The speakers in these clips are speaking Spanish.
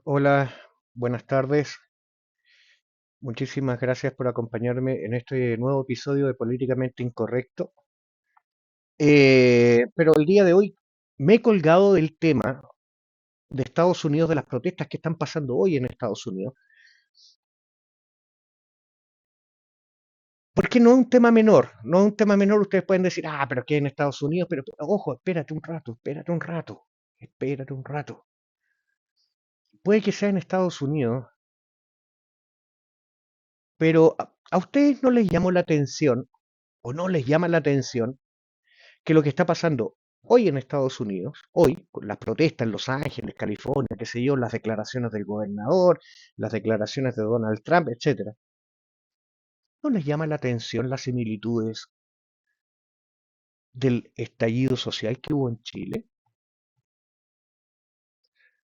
Hola, buenas tardes. Muchísimas gracias por acompañarme en este nuevo episodio de Políticamente Incorrecto. Pero el día de hoy me he colgado del tema de Estados Unidos, de las protestas que están pasando hoy en Estados Unidos, porque no es un tema menor, no es un tema menor. Ustedes pueden decir, pero ¿qué en Estados Unidos? Pero ojo, espérate un rato, espérate un rato, espérate un rato. Puede que sea en Estados Unidos, pero a ustedes no les llamó la atención o no les llama la atención que lo que está pasando hoy en Estados Unidos, hoy, con las protestas en Los Ángeles, California, qué sé yo, las declaraciones del gobernador, las declaraciones de Donald Trump, etcétera, ¿no les llama la atención las similitudes del estallido social que hubo en Chile?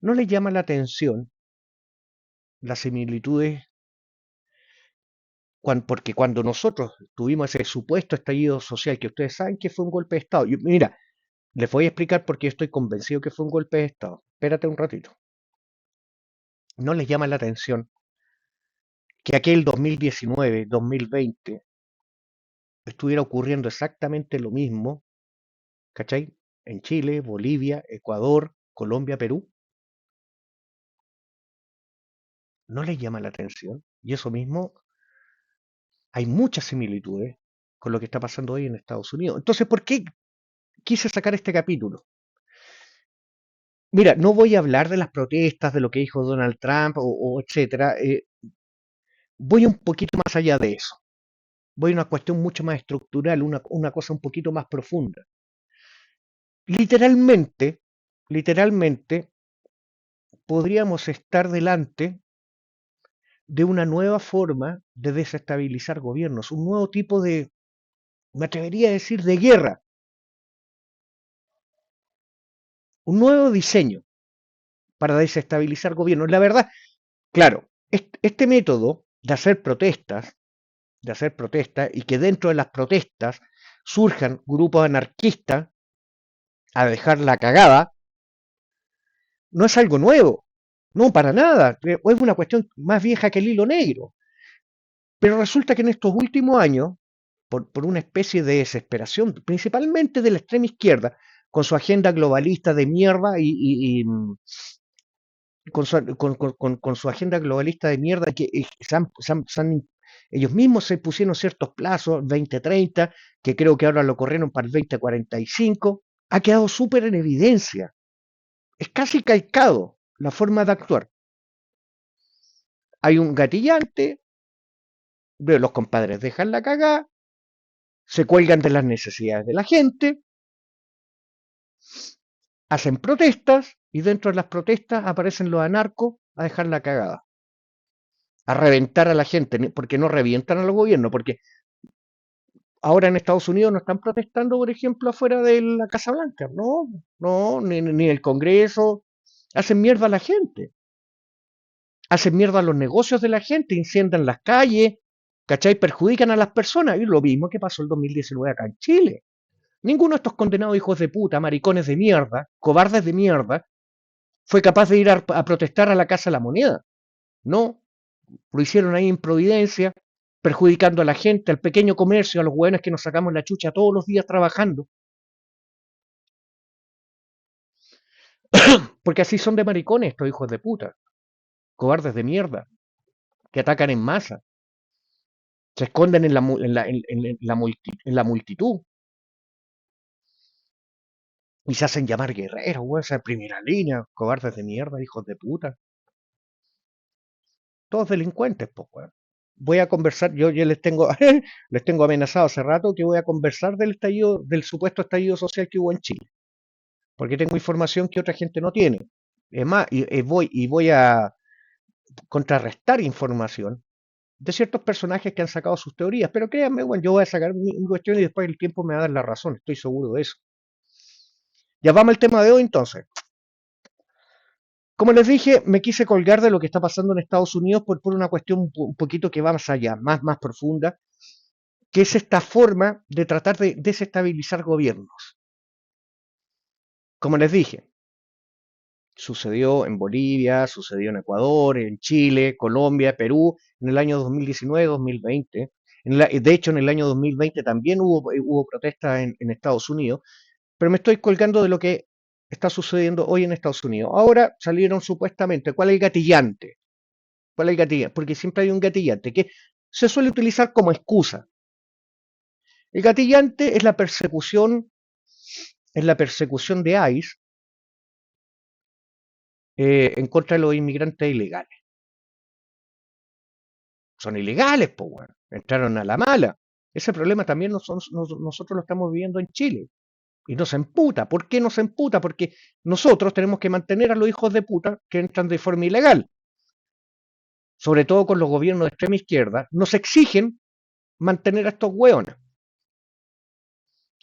¿No les llama la atención las similitudes porque cuando nosotros tuvimos ese supuesto estallido social que ustedes saben que fue un golpe de Estado? Mira, les voy a explicar por qué estoy convencido que fue un golpe de Estado. Espérate un ratito. ¿No les llama la atención que aquel 2019-2020 estuviera ocurriendo exactamente lo mismo, ¿cachai? En Chile, Bolivia, Ecuador, Colombia, Perú? ¿No les llama la atención? Y eso mismo, hay muchas similitudes con lo que está pasando hoy en Estados Unidos. Entonces, ¿por qué quise sacar este capítulo? Mira, no voy a hablar de las protestas, de lo que dijo Donald Trump o etcétera. Voy un poquito más allá de eso. Voy a una cuestión mucho más estructural, una cosa un poquito más profunda. Literalmente, literalmente, podríamos estar delante de una nueva forma de desestabilizar gobiernos, un nuevo tipo de, me atrevería a decir, de guerra, un nuevo diseño para desestabilizar gobiernos. La verdad, claro, este método de hacer protestas y que dentro de las protestas surjan grupos anarquistas a dejar la cagada, no es algo nuevo, no para nada, es una cuestión más vieja que el hilo negro. Pero resulta que en estos últimos años, por una especie de desesperación, principalmente de la extrema izquierda, con su agenda globalista de mierda con su agenda globalista de mierda, que ellos mismos se pusieron ciertos plazos, 2030, que creo que ahora lo corrieron para el 2045, ha quedado súper en evidencia. Es casi calcado la forma de actuar. Hay un gatillante, los compadres dejan la cagada, se cuelgan de las necesidades de la gente, hacen protestas y dentro de las protestas aparecen los anarcos a dejar la cagada, a reventar a la gente, porque no revientan a los gobiernos, porque ahora en Estados Unidos no están protestando, por ejemplo, afuera de la Casa Blanca, no, no, ni el Congreso, hacen mierda a la gente, hacen mierda a los negocios de la gente, incendian las calles, ¿cachai? Perjudican a las personas, y lo mismo que pasó el 2019 acá en Chile. Ninguno de estos condenados hijos de puta, maricones de mierda, cobardes de mierda, fue capaz de ir a protestar a la Casa de la Moneda. No, lo hicieron ahí en Providencia, perjudicando a la gente, al pequeño comercio, a los hueones que nos sacamos la chucha todos los días trabajando. Porque así son de maricones estos hijos de puta, cobardes de mierda, que atacan en masa, se esconden en la multitud y se hacen llamar guerreros, weón, esa primera línea, cobardes de mierda, hijos de puta. Todos delincuentes, pues, weón. Voy a conversar, yo les tengo, les tengo amenazado hace rato que voy a conversar del estallido, del supuesto estallido social que hubo en Chile, porque tengo información que otra gente no tiene. Es más, voy a contrarrestar información de ciertos personajes que han sacado sus teorías, pero créanme, bueno, yo voy a sacar mi cuestión y después el tiempo me va a dar la razón, estoy seguro de eso. Ya vamos al tema de hoy entonces. Como les dije, me quise colgar de lo que está pasando en Estados Unidos por una cuestión un poquito que va más allá, más profunda, que es esta forma de tratar de desestabilizar gobiernos. Como les dije, Sucedió en Bolivia, sucedió en Ecuador, en Chile, Colombia, Perú, en el año 2019-2020. De hecho, en el año 2020 también hubo protestas en Estados Unidos, pero me estoy colgando de lo que está sucediendo hoy en Estados Unidos. Ahora salieron supuestamente, ¿cuál es el gatillante? ¿Cuál es el gatillante? Porque siempre hay un gatillante que se suele utilizar como excusa. El gatillante es la persecución de ICE en contra de los inmigrantes ilegales. Son ilegales, pues, bueno. Entraron a la mala. Ese problema también nosotros lo estamos viviendo en Chile. Y nos emputa. ¿Por qué nos emputa? Porque nosotros tenemos que mantener a los hijos de puta que entran de forma ilegal. Sobre todo con los gobiernos de extrema izquierda, nos exigen mantener a estos hueones.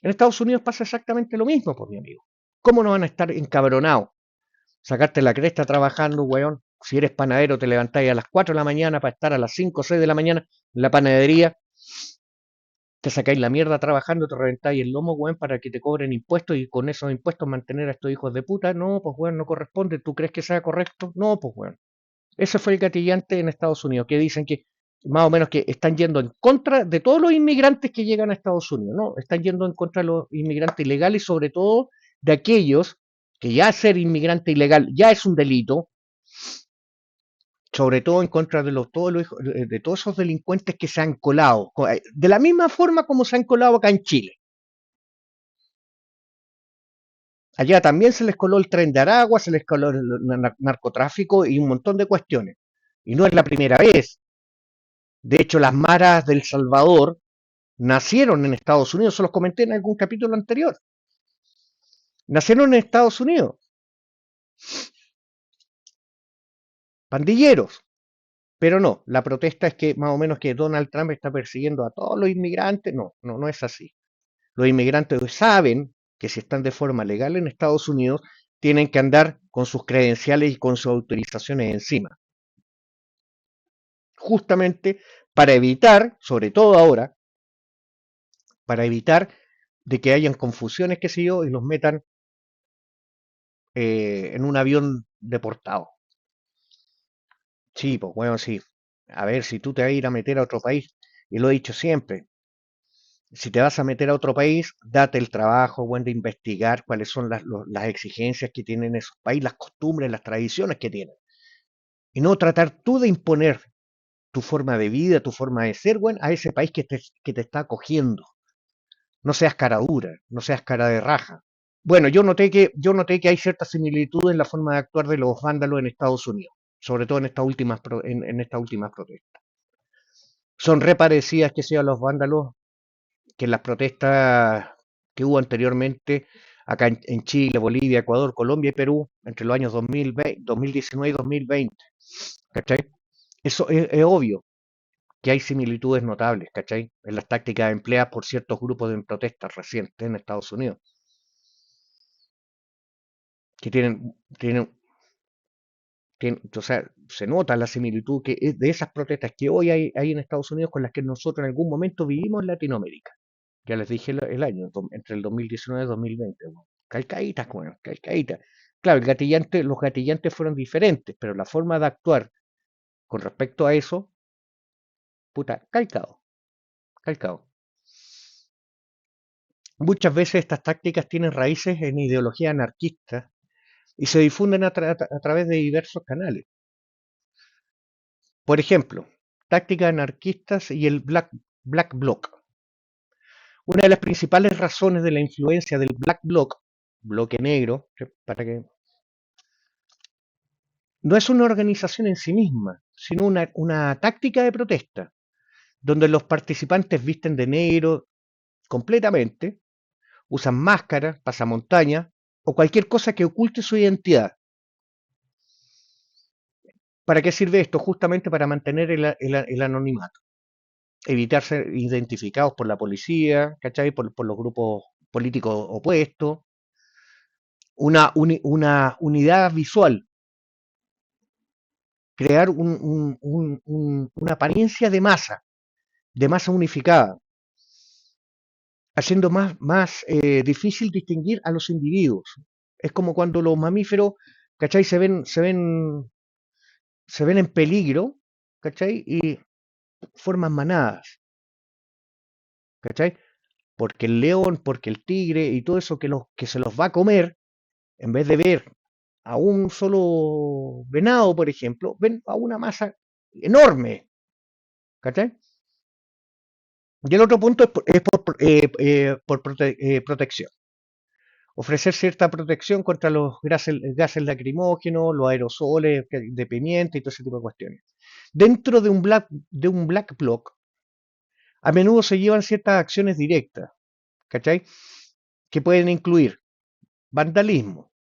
En Estados Unidos pasa exactamente lo mismo, pues, mi amigo. ¿Cómo no van a estar encabronados? Sacarte la cresta trabajando, weón. Si eres panadero, te levantáis a las 4 de la mañana para estar a las 5 o 6 de la mañana en la panadería. Te sacáis la mierda trabajando, te reventáis el lomo, weón, para que te cobren impuestos y con esos impuestos mantener a estos hijos de puta. No, pues, weón, no corresponde. ¿Tú crees que sea correcto? No, pues, weón. Ese fue el gatillante en Estados Unidos, que dicen que más o menos que están yendo en contra de todos los inmigrantes que llegan a Estados Unidos, ¿no? Están yendo en contra de los inmigrantes ilegales y sobre todo de aquellos que ya ser inmigrante ilegal ya es un delito, sobre todo en contra de de todos esos delincuentes que se han colado, de la misma forma como se han colado acá en Chile. Allá también se les coló el tren de Aragua, se les coló el narcotráfico y un montón de cuestiones. Y no es la primera vez. De hecho, las maras del Salvador nacieron en Estados Unidos, se los comenté en algún capítulo anterior. Nacieron en Estados Unidos, pandilleros. Pero no, la protesta es que más o menos que Donald Trump está persiguiendo a todos los inmigrantes. No, no, no es así. Los inmigrantes saben que si están de forma legal en Estados Unidos, tienen que andar con sus credenciales y con sus autorizaciones encima. Justamente para evitar, sobre todo ahora, para evitar de que hayan confusiones, qué sé yo, y los metan en un avión deportado. Sí, pues bueno, sí. A ver, si tú te vas a ir a meter a otro país, y lo he dicho siempre, si te vas a meter a otro país, date el trabajo, bueno, de investigar cuáles son las exigencias que tienen esos países, las costumbres, las tradiciones que tienen. Y no tratar tú de imponer tu forma de vida, tu forma de ser, bueno, a ese país que te está acogiendo. No seas cara dura, no seas cara de raja. Bueno, yo noté que hay cierta similitud en la forma de actuar de los vándalos en Estados Unidos, sobre todo en estas últimas protestas. Son reparecidas que sean los vándalos que en las protestas que hubo anteriormente acá en Chile, Bolivia, Ecuador, Colombia y Perú entre los años 2020, 2019 y 2020. ¿Cachai? Eso es obvio que hay similitudes notables, ¿cachai? En las tácticas empleadas por ciertos grupos de protestas recientes en Estados Unidos, que o sea, se nota la similitud que es de esas protestas que hoy hay en Estados Unidos con las que nosotros en algún momento vivimos en Latinoamérica. Ya les dije el año, entre el 2019 y 2020. Bueno, calcaditas, bueno, calcaditas. Claro, los gatillantes fueron diferentes, pero la forma de actuar con respecto a eso, puta, calcado, calcado. Muchas veces estas tácticas tienen raíces en ideología anarquista y se difunden a través de diversos canales. Por ejemplo, tácticas anarquistas y el Black Bloc. Una de las principales razones de la influencia del Black Bloc, bloque negro, para que no es una organización en sí misma, sino una táctica de protesta, donde los participantes visten de negro completamente, usan máscaras, pasamontañas o cualquier cosa que oculte su identidad. ¿Para qué sirve esto? Justamente para mantener el anonimato, evitar ser identificados por la policía, ¿cachai? Por los grupos políticos opuestos, una unidad visual, crear una apariencia de masa unificada, haciendo más difícil distinguir a los individuos. Es como cuando los mamíferos ¿cachai? Se ven en peligro, ¿cachai? Y forman manadas, ¿cachai? Porque el león, porque el tigre y todo eso que se los va a comer, en vez de ver a un solo venado, por ejemplo, ven a una masa enorme, ¿cachai? Y el otro punto es por protección. Ofrecer cierta protección contra los gases lacrimógenos, los aerosoles de pimienta y todo ese tipo de cuestiones. Dentro de un black bloc, a menudo se llevan ciertas acciones directas, ¿cachai? Que pueden incluir vandalismo,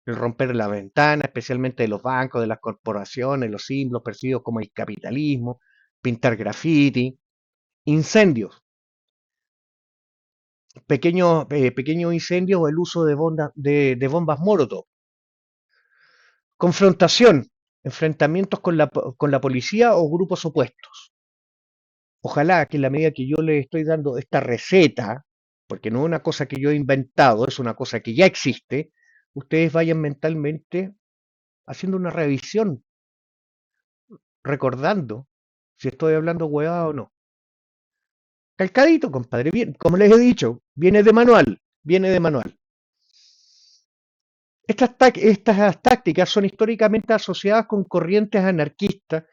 el romper la ventana, especialmente de los bancos, de las corporaciones, los símbolos percibidos como el capitalismo, pintar graffiti, incendios, pequeños incendios o el uso de bombas Molotov, confrontación, enfrentamientos con la policía o grupos opuestos. Ojalá que en la medida que yo les estoy dando esta receta, porque no es una cosa que yo he inventado, es una cosa que ya existe, ustedes vayan mentalmente haciendo una revisión, recordando si estoy hablando huevada o no. Calcadito, compadre, bien, como les he dicho, viene de manual, viene de manual. Estas tácticas son históricamente asociadas con corrientes anarquistas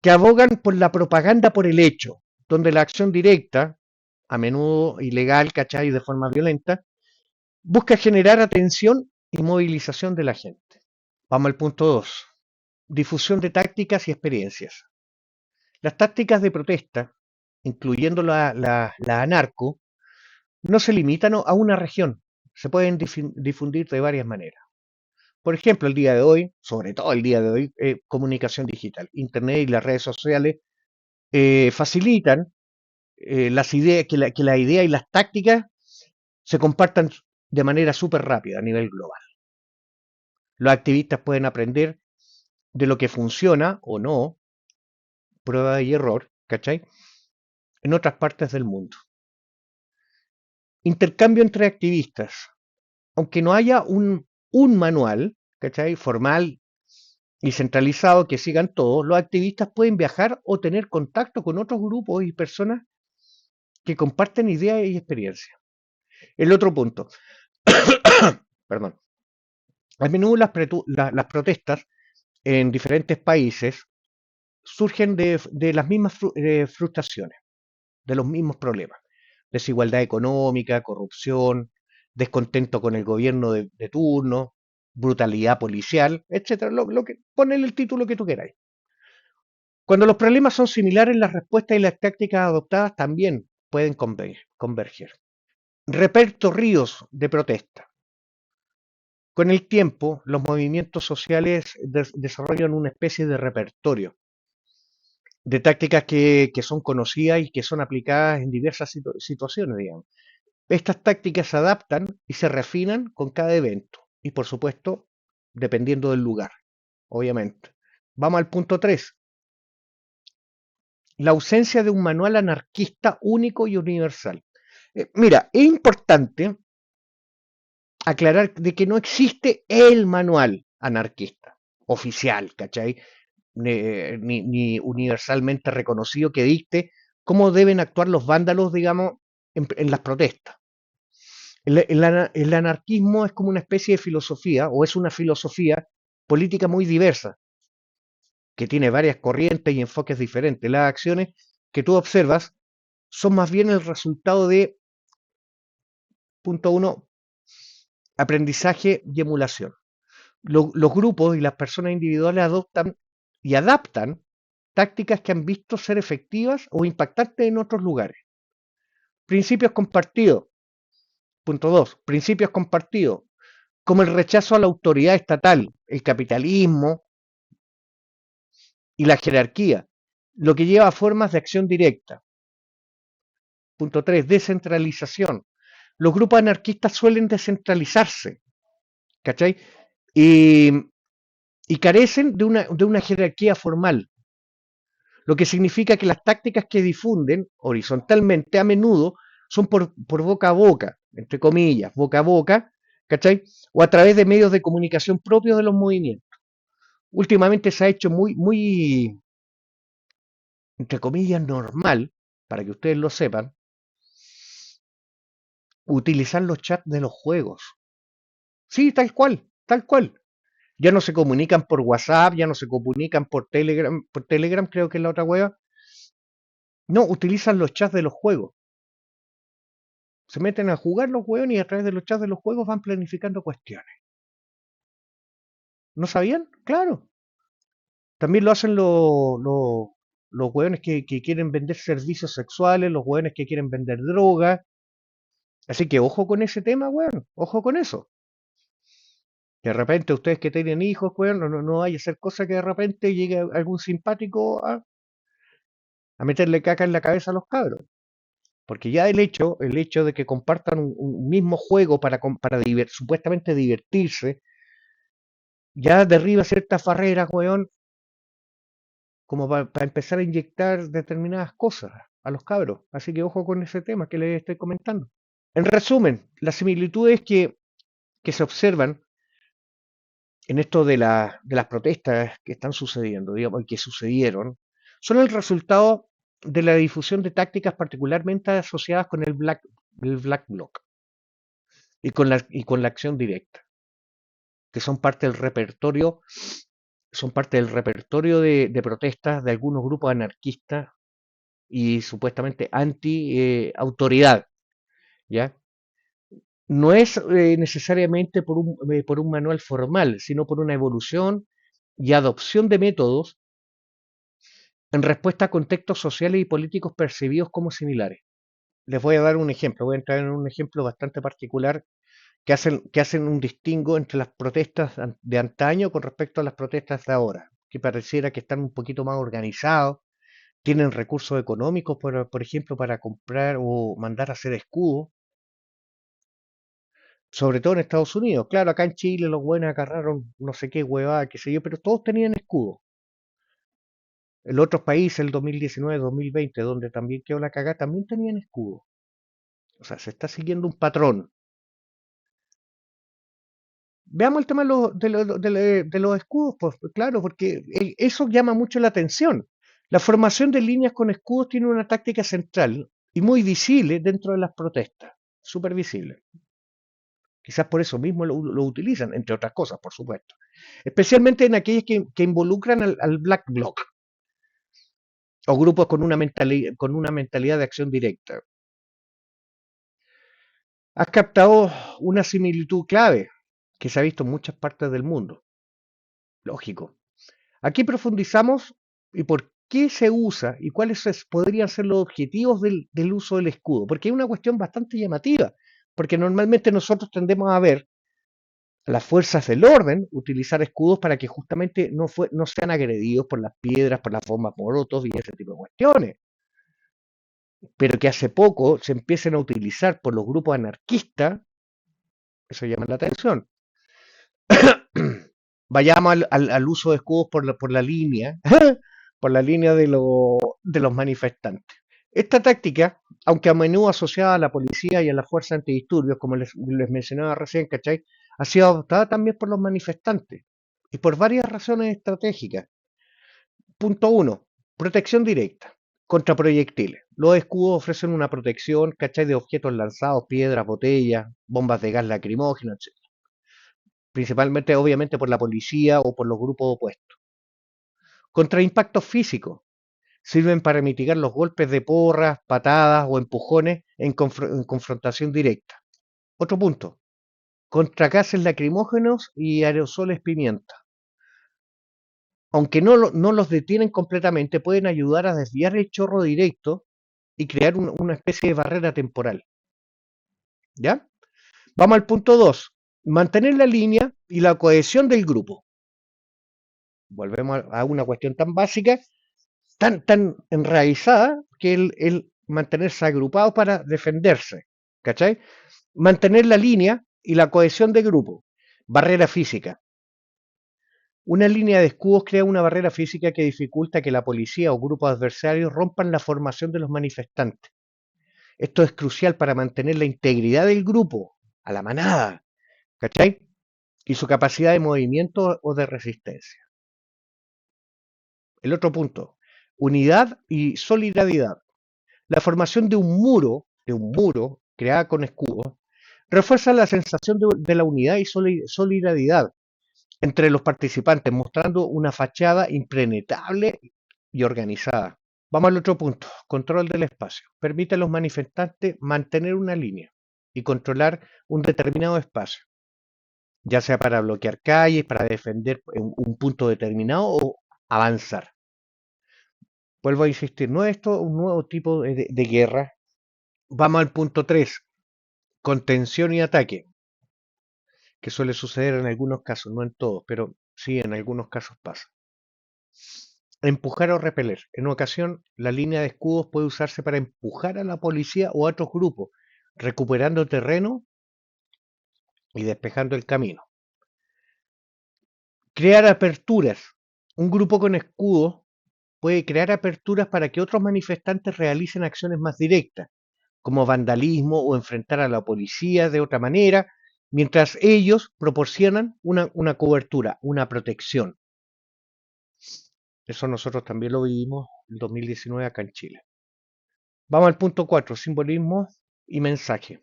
que abogan por la propaganda por el hecho, donde la acción directa, a menudo ilegal, ¿cachai? De forma violenta, busca generar atención y movilización de la gente. Vamos al punto 2. Difusión de tácticas y experiencias. Las tácticas de protesta, incluyendo la anarco, no se limitan a una región, se pueden difundir de varias maneras. Por ejemplo, el día de hoy, sobre todo el día de hoy, comunicación digital. Internet y las redes sociales facilitan las ideas, que la idea y las tácticas se compartan de manera súper rápida a nivel global. Los activistas pueden aprender de lo que funciona o no, prueba y error, ¿cachai? En otras partes del mundo. Intercambio entre activistas. Aunque no haya un manual, ¿cachai? Formal y centralizado que sigan todos, los activistas pueden viajar o tener contacto con otros grupos y personas que comparten ideas y experiencias. El otro punto, perdón, a menudo las protestas en diferentes países surgen de las mismas frustraciones, de los mismos problemas. Desigualdad económica, corrupción, descontento con el gobierno de turno, brutalidad policial, etcétera. Ponle el título que tú queráis. Cuando los problemas son similares, las respuestas y las tácticas adoptadas también pueden converger. Repertorios de protesta. Con el tiempo, los movimientos sociales desarrollan una especie de repertorio de tácticas que son conocidas y que son aplicadas en diversas situaciones, digamos. Estas tácticas se adaptan y se refinan con cada evento y, por supuesto, dependiendo del lugar, obviamente. Vamos al punto 3. La ausencia de un manual anarquista único y universal. Mira, es importante aclarar de que no existe el manual anarquista oficial, ¿cachai? Ni universalmente reconocido que dicte cómo deben actuar los vándalos, digamos, en las protestas. El anarquismo es como una especie de filosofía, o es una filosofía política muy diversa, que tiene varias corrientes y enfoques diferentes. Las acciones que tú observas son más bien el resultado de, punto uno, aprendizaje y emulación. Los grupos y las personas individuales adoptan y adaptan tácticas que han visto ser efectivas o impactantes en otros lugares. Principios compartidos. Punto 2. Principios compartidos, como el rechazo a la autoridad estatal, el capitalismo y la jerarquía, lo que lleva a formas de acción directa. Punto 3. Descentralización. Los grupos anarquistas suelen descentralizarse, ¿cachai? Y, y carecen de una jerarquía formal, lo que significa que las tácticas que difunden horizontalmente a menudo son por boca a boca, entre comillas, boca a boca, ¿cachai? O a través de medios de comunicación propios de los movimientos. Últimamente se ha hecho muy, entre comillas, normal, para que ustedes lo sepan, utilizar los chats de los juegos. Sí, tal cual, tal cual. Ya no se comunican por WhatsApp, ya no se comunican por Telegram creo que es la otra wea. No, utilizan los chats de los juegos. Se meten a jugar los juegos y a través de los chats de los juegos van planificando cuestiones. ¿No sabían? Claro. También lo hacen los hueones que quieren vender servicios sexuales, los hueones que quieren vender droga. Así que ojo con ese tema, weón. Ojo con eso. De repente ustedes que tienen hijos, weón, no vaya a ser cosa que de repente llegue algún simpático a meterle caca en la cabeza a los cabros. Porque ya el hecho de que compartan un mismo juego para supuestamente divertirse, ya derriba ciertas barreras, weón, como para empezar a inyectar determinadas cosas a los cabros. Así que ojo con ese tema que les estoy comentando. En resumen, las similitudes que se observan en esto de las protestas que están sucediendo, digamos, y que sucedieron, son el resultado de la difusión de tácticas particularmente asociadas con el Black Bloc y con la acción directa, que son parte del repertorio de protestas de algunos grupos anarquistas y supuestamente anti-autoridad, ¿ya? No es necesariamente por un manual formal, sino por una evolución y adopción de métodos en respuesta a contextos sociales y políticos percibidos como similares. Les voy a dar un ejemplo, voy a entrar en un ejemplo bastante particular que hacen un distingo entre las protestas de antaño con respecto a las protestas de ahora, que pareciera que están un poquito más organizados, tienen recursos económicos, por ejemplo, para comprar o mandar a hacer escudos, sobre todo en Estados Unidos. Claro, acá en Chile los buenos agarraron no sé qué huevada, qué sé yo, pero todos tenían escudos. En otros países, el 2019, 2020, donde también quedó la cagada, también tenían escudos. O sea, se está siguiendo un patrón. Veamos el tema de los escudos, pues claro, porque eso llama mucho la atención. La formación de líneas con escudos tiene una táctica central y muy visible dentro de las protestas, súper visible. Quizás por eso mismo lo utilizan, entre otras cosas, por supuesto. Especialmente en aquellas que involucran al Black Bloc o grupos con una mentalidad de acción directa. Has captado una similitud clave que se ha visto en muchas partes del mundo. Lógico. Aquí profundizamos y por qué se usa y cuáles podrían ser los objetivos del uso del escudo. Porque es una cuestión bastante llamativa. Porque normalmente nosotros tendemos a ver a las fuerzas del orden utilizar escudos para que justamente no sean agredidos por las piedras, por las bombas molotov y ese tipo de cuestiones. Pero que hace poco se empiecen a utilizar por los grupos anarquistas, eso llama la atención. Vayamos al uso de escudos por la línea, por la línea de los manifestantes. Esta táctica, aunque a menudo asociada a la policía y a las fuerzas antidisturbios, como les mencionaba recién, ¿cachai? Ha sido adoptada también por los manifestantes y por varias razones estratégicas. Punto uno, protección directa contra proyectiles. Los escudos ofrecen una protección, ¿cachai? De objetos lanzados, piedras, botellas, bombas de gas lacrimógeno, etc. Principalmente, obviamente, por la policía o por los grupos opuestos. Contra impactos físicos. Sirven para mitigar los golpes de porras, patadas o empujones en confrontación directa. Otro punto. Contra gases lacrimógenos y aerosoles pimienta. Aunque no los detienen completamente, pueden ayudar a desviar el chorro directo y crear una especie de barrera temporal. ¿Ya? Vamos al punto 2. Mantener la línea y la cohesión del grupo. Volvemos a una cuestión tan básica, tan enraizada, que el mantenerse agrupado para defenderse. ¿Cachai? Mantener la línea y la cohesión de grupo. Barrera física. Una línea de escudos crea una barrera física que dificulta que la policía o grupos adversarios rompan la formación de los manifestantes. Esto es crucial para mantener la integridad del grupo, a la manada, ¿cachai? Y su capacidad de movimiento o de resistencia. El otro punto, unidad y solidaridad. La formación de un muro creada con escudos, refuerza la sensación de la unidad y solidaridad entre los participantes, mostrando una fachada impenetrable y organizada. Vamos al otro punto, control del espacio. Permite a los manifestantes mantener una línea y controlar un determinado espacio, ya sea para bloquear calles, para defender un punto determinado o avanzar. Vuelvo a insistir, no es esto un nuevo tipo de guerra. Vamos al punto 3, contención y ataque, que suele suceder en algunos casos, no en todos, pero sí en algunos casos pasa. Empujar o repeler. En ocasión, la línea de escudos puede usarse para empujar a la policía o a otros grupos, recuperando terreno y despejando el camino. Crear aperturas. Un grupo con escudos puede crear aperturas para que otros manifestantes realicen acciones más directas, como vandalismo o enfrentar a la policía de otra manera, mientras ellos proporcionan una cobertura, una protección. Eso nosotros también lo vivimos en 2019 acá en Chile. Vamos al punto 4, simbolismo y mensaje.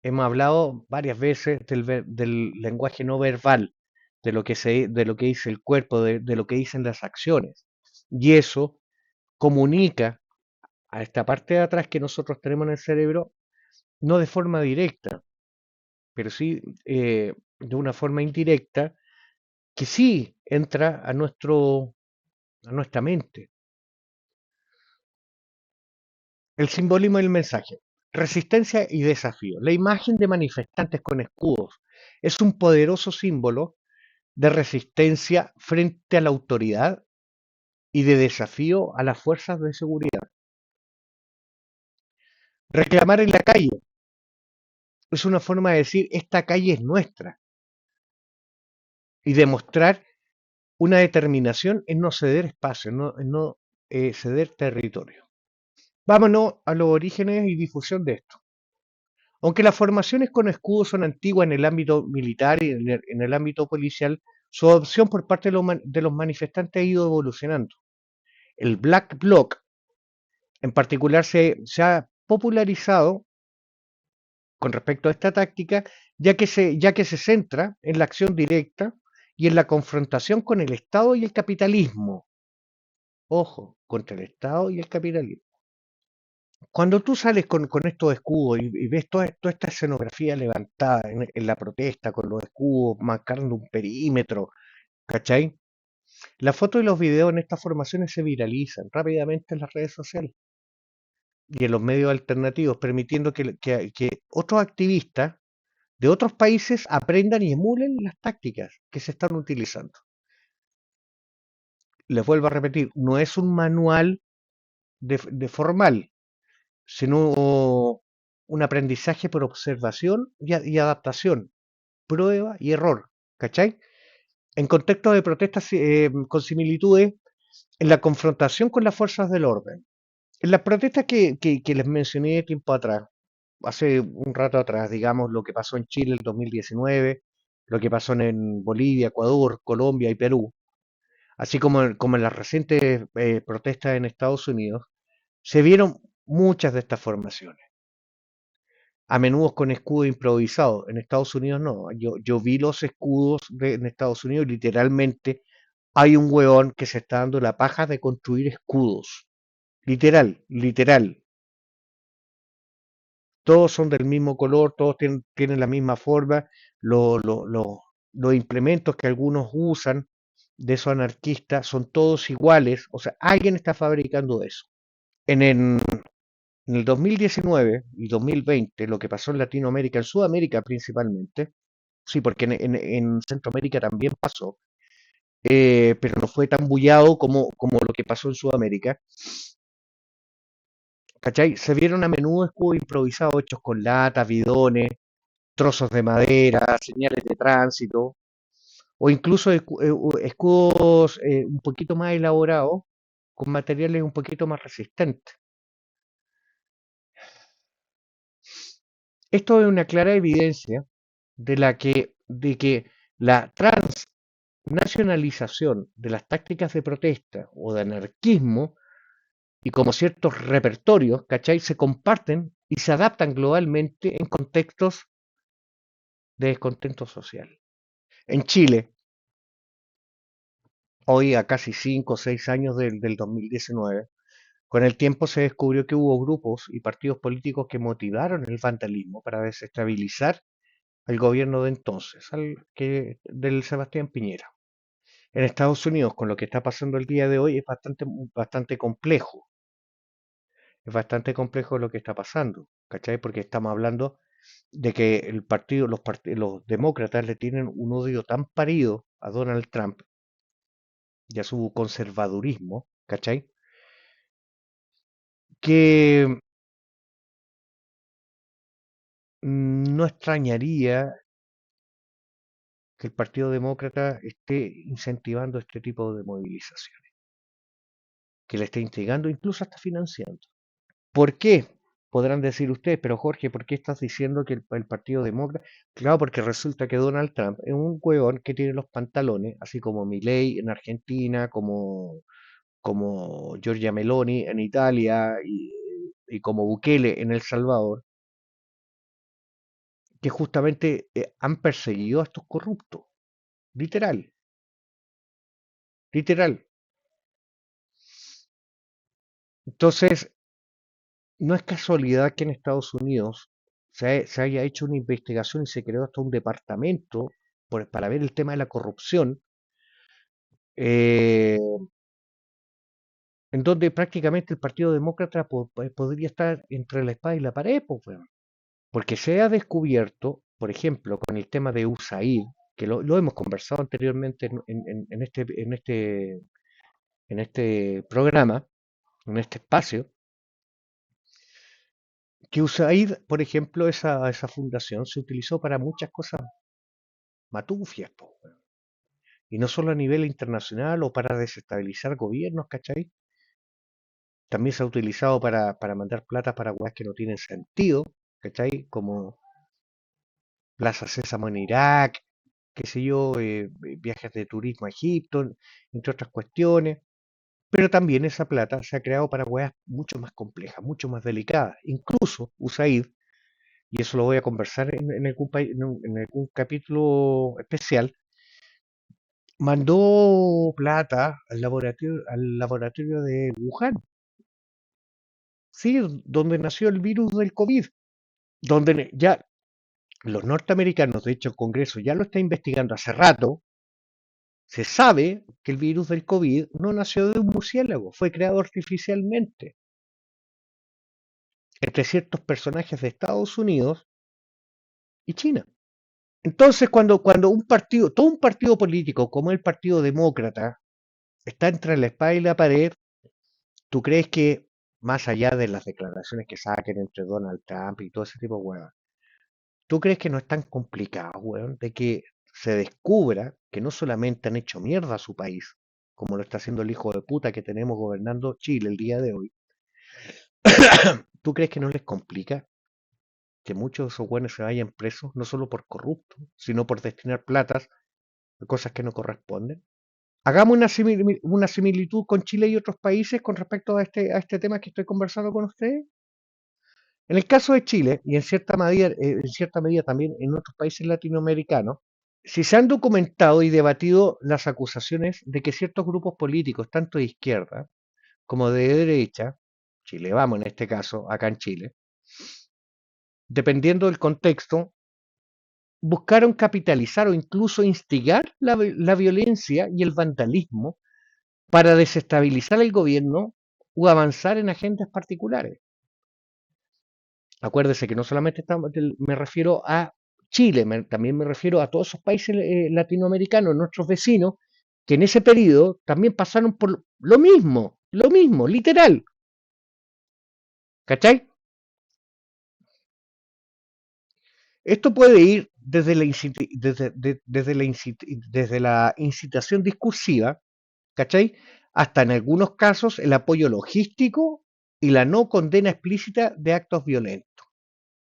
Hemos hablado varias veces del lenguaje no verbal, de lo que dice el cuerpo, de lo que dicen las acciones. Y eso comunica a esta parte de atrás que nosotros tenemos en el cerebro, no de forma directa, pero sí de una forma indirecta, que sí entra a nuestra mente. El simbolismo y el mensaje. Resistencia y desafío. La imagen de manifestantes con escudos es un poderoso símbolo de resistencia frente a la autoridad y de desafío a las fuerzas de seguridad. Reclamar en la calle es una forma de decir esta calle es nuestra y demostrar una determinación en no ceder espacio, en no ceder territorio. Vámonos a los orígenes y difusión de esto. Aunque las formaciones con escudos son antiguas en el ámbito militar y en el ámbito policial, su adopción por parte de los manifestantes ha ido evolucionando. El Black Bloc, en particular, se ha popularizado con respecto a esta táctica, ya que se centra en la acción directa y en la confrontación con el Estado y el capitalismo. Ojo, contra el Estado y el capitalismo. Cuando tú sales con estos escudos y ves toda esta escenografía levantada en la protesta con los escudos marcando un perímetro, ¿cachai? Las fotos y los videos en estas formaciones se viralizan rápidamente en las redes sociales y en los medios alternativos, permitiendo que otros activistas de otros países aprendan y emulen las tácticas que se están utilizando. Les vuelvo a repetir, no es un manual de formal, sino un aprendizaje por observación y adaptación, prueba y error, ¿cachai? En contexto de protestas con similitudes en la confrontación con las fuerzas del orden. En las protestas que les mencioné tiempo atrás, hace un rato atrás, digamos, lo que pasó en Chile en 2019, lo que pasó en Bolivia, Ecuador, Colombia y Perú, así como en las recientes protestas en Estados Unidos, se vieron muchas de estas formaciones, a menudo con escudos improvisados. En Estados Unidos no, yo vi los escudos en Estados Unidos y literalmente hay un hueón que se está dando la paja de construir escudos. Literal, literal. Todos son del mismo color, todos tienen la misma forma, los implementos que algunos usan de esos anarquistas son todos iguales, o sea, alguien está fabricando eso. En el 2019 y 2020, lo que pasó en Latinoamérica, en Sudamérica principalmente, sí, porque en Centroamérica también pasó, pero no fue tan bullado como lo que pasó en Sudamérica, ¿cachai? Se vieron a menudo escudos improvisados hechos con latas, bidones, trozos de madera, señales de tránsito, o incluso escudos un poquito más elaborados, con materiales un poquito más resistentes. Esto es una clara evidencia de que la transnacionalización de las tácticas de protesta o de anarquismo y como ciertos repertorios, ¿cachai? Se comparten y se adaptan globalmente en contextos de descontento social. En Chile, hoy a casi 5 o 6 años del 2019, con el tiempo se descubrió que hubo grupos y partidos políticos que motivaron el vandalismo para desestabilizar al gobierno de entonces, del Sebastián Piñera. En Estados Unidos, con lo que está pasando el día de hoy, bastante complejo. Es bastante complejo lo que está pasando, ¿cachai? Porque estamos hablando de que los demócratas le tienen un odio tan parido a Donald Trump y a su conservadurismo, ¿cachai? Que no extrañaría que el Partido Demócrata esté incentivando este tipo de movilizaciones, que le esté instigando, incluso hasta financiando. ¿Por qué? Podrán decir ustedes, pero Jorge, ¿por qué estás diciendo que el Partido Demócrata? Claro, porque resulta que Donald Trump es un hueón que tiene los pantalones, así como Milei en Argentina, como Giorgia Meloni en Italia y como Bukele en El Salvador, que justamente han perseguido a estos corruptos. Literal, literal. Entonces, no es casualidad que en Estados Unidos se haya hecho una investigación y se creó hasta un departamento para ver el tema de la corrupción, eh, en donde prácticamente el Partido Demócrata podría estar entre la espada y la pared, pues, weón. Porque se ha descubierto, por ejemplo, con el tema de USAID, que lo hemos conversado anteriormente en este programa, en este espacio, que USAID, por ejemplo, esa fundación se utilizó para muchas cosas matufias, po, weón. Y no solo a nivel internacional o para desestabilizar gobiernos, ¿cachai? También se ha utilizado para mandar plata para weas que no tienen sentido, ¿cachai? Como Plaza Sésamo en Irak, qué sé yo, viajes de turismo a Egipto, entre otras cuestiones. Pero también esa plata se ha creado para weas mucho más complejas, mucho más delicadas. Incluso USAID, y eso lo voy a conversar en algún capítulo especial, mandó plata al laboratorio de Wuhan, sí, donde nació el virus del COVID, donde ya los norteamericanos, de hecho el Congreso ya lo está investigando hace rato. Se sabe que el virus del COVID no nació de un murciélago, fue creado artificialmente entre ciertos personajes de Estados Unidos y China. Entonces, cuando todo un partido político como el Partido Demócrata está entre la espada y la pared, ¿tú crees que más allá de las declaraciones que saquen entre Donald Trump y todo ese tipo de huevas, tú crees que no es tan complicado, weón, de que se descubra que no solamente han hecho mierda a su país, como lo está haciendo el hijo de puta que tenemos gobernando Chile el día de hoy? ¿Tú crees que no les complica que muchos de esos buenos se vayan presos, no solo por corruptos, sino por destinar platas a cosas que no corresponden? Hagamos una similitud con Chile y otros países con respecto a este tema que estoy conversando con ustedes. En el caso de Chile, y en cierta medida también en otros países latinoamericanos, si se han documentado y debatido las acusaciones de que ciertos grupos políticos, tanto de izquierda como de derecha, Chile Vamos en este caso, acá en Chile, dependiendo del contexto, buscaron capitalizar o incluso instigar la violencia y el vandalismo para desestabilizar el gobierno o avanzar en agendas particulares. Acuérdese que no solamente me refiero a Chile, también me refiero a todos esos países latinoamericanos, nuestros vecinos, que en ese periodo también pasaron por lo mismo, literal. ¿Cachai? Esto puede ir desde la incitación discursiva, ¿cachai? Hasta en algunos casos el apoyo logístico y la no condena explícita de actos violentos.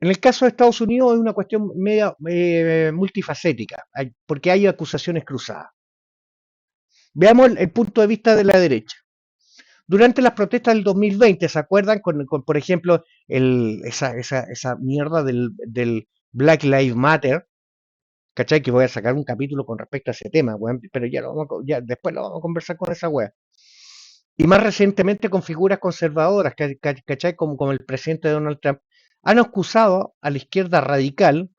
En el caso de Estados Unidos es una cuestión media multifacética, porque hay acusaciones cruzadas. Veamos el punto de vista de la derecha. Durante las protestas del 2020, ¿se acuerdan? Por ejemplo, esa mierda del Black Lives Matter, ¿cachai? Que voy a sacar un capítulo con respecto a ese tema, weón, pero ya después lo vamos a conversar con esa wea. Y más recientemente con figuras conservadoras, ¿cachai? Como el presidente Donald Trump, han acusado a la izquierda radical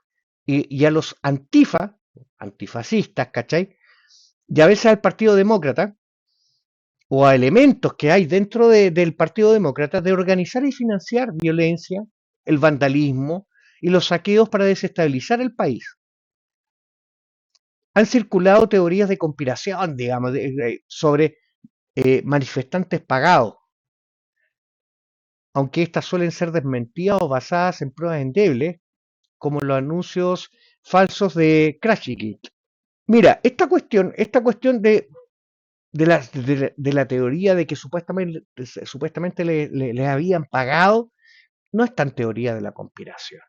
y a los antifascistas, ¿cachai? Y a veces al Partido Demócrata, o a elementos que hay dentro del Partido Demócrata de organizar y financiar violencia, el vandalismo y los saqueos para desestabilizar el país. Han circulado teorías de conspiración, digamos, sobre manifestantes pagados, aunque estas suelen ser desmentidas o basadas en pruebas endebles, como los anuncios falsos de Crashgate. Mira, esta cuestión de la teoría de que supuestamente les habían pagado, no es tan teoría de la conspiración.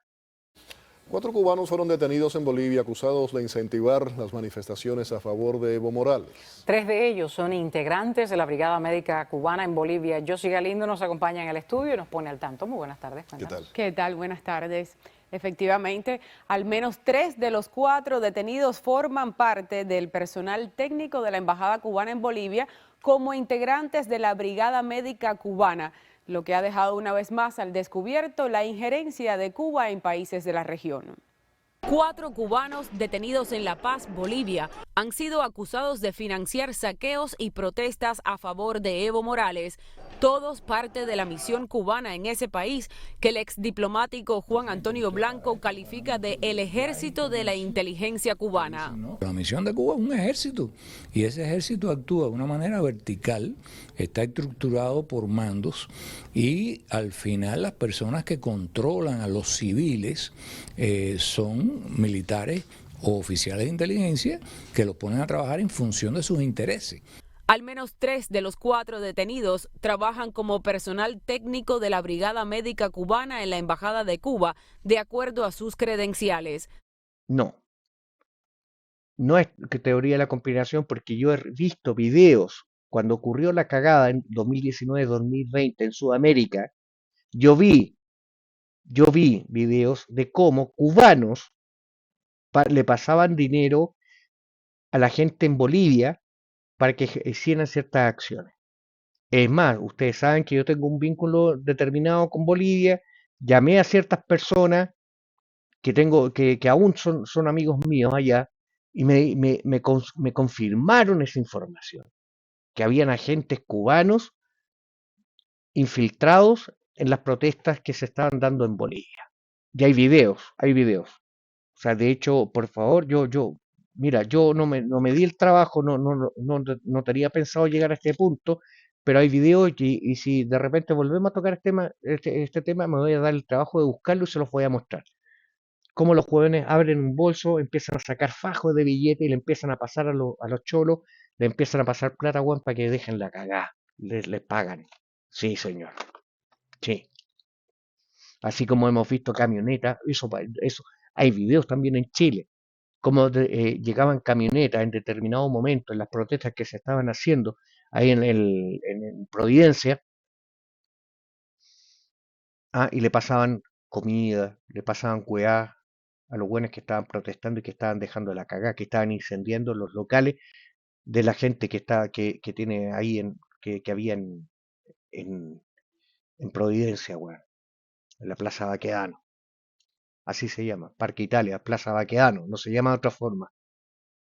4 cubanos fueron detenidos en Bolivia acusados de incentivar las manifestaciones a favor de Evo Morales. 3 de ellos son integrantes de la Brigada Médica Cubana en Bolivia. Josie Galindo nos acompaña en el estudio y nos pone al tanto. Muy buenas tardes. ¿Qué tal? ¿Qué tal? Buenas tardes. Efectivamente, al menos 3 de los 4 detenidos forman parte del personal técnico de la Embajada Cubana en Bolivia como integrantes de la Brigada Médica Cubana, lo que ha dejado una vez más al descubierto la injerencia de Cuba en países de la región. 4 cubanos detenidos en La Paz, Bolivia, han sido acusados de financiar saqueos y protestas a favor de Evo Morales, todos parte de la misión cubana en ese país, que el exdiplomático Juan Antonio Blanco califica de el ejército de la inteligencia cubana. La misión de Cuba es un ejército, y ese ejército actúa de una manera vertical, está estructurado por mandos, y al final las personas que controlan a los civiles son militares o oficiales de inteligencia que los ponen a trabajar en función de sus intereses. Al menos 3 de los 4 detenidos trabajan como personal técnico de la Brigada Médica Cubana en la Embajada de Cuba, de acuerdo a sus credenciales. No es que teoría de la conspiración, porque yo he visto videos cuando ocurrió la cagada en 2019-2020 en Sudamérica. Yo vi videos de cómo cubanos le pasaban dinero a la gente en Bolivia para que hicieran ciertas acciones. Es más, ustedes saben que yo tengo un vínculo determinado con Bolivia, llamé a ciertas personas que aún son amigos míos allá y me confirmaron esa información, que habían agentes cubanos infiltrados en las protestas que se estaban dando en Bolivia. Y hay videos, hay videos. O sea, de hecho, por favor, mira, yo no me di el trabajo, no tenía pensado llegar a este punto, pero hay videos y si de repente volvemos a tocar este tema, me voy a dar el trabajo de buscarlo y se los voy a mostrar. Cómo los jóvenes abren un bolso, empiezan a sacar fajos de billetes y le empiezan a pasar a los cholos, le empiezan a pasar plata, weón, para que dejen la cagada. Les pagan. Sí, señor. Sí. Así como hemos visto camionetas, eso. Hay videos también en Chile cómo llegaban camionetas en determinado momento en las protestas que se estaban haciendo ahí en Providencia, y le pasaban comida, le pasaban cueá a los buenos que estaban protestando y que estaban dejando la cagada, que estaban incendiando los locales de la gente que tiene ahí que había en, en Providencia, weón, en la Plaza Baquedano. Así se llama, Parque Italia, Plaza Baquedano, no se llama de otra forma.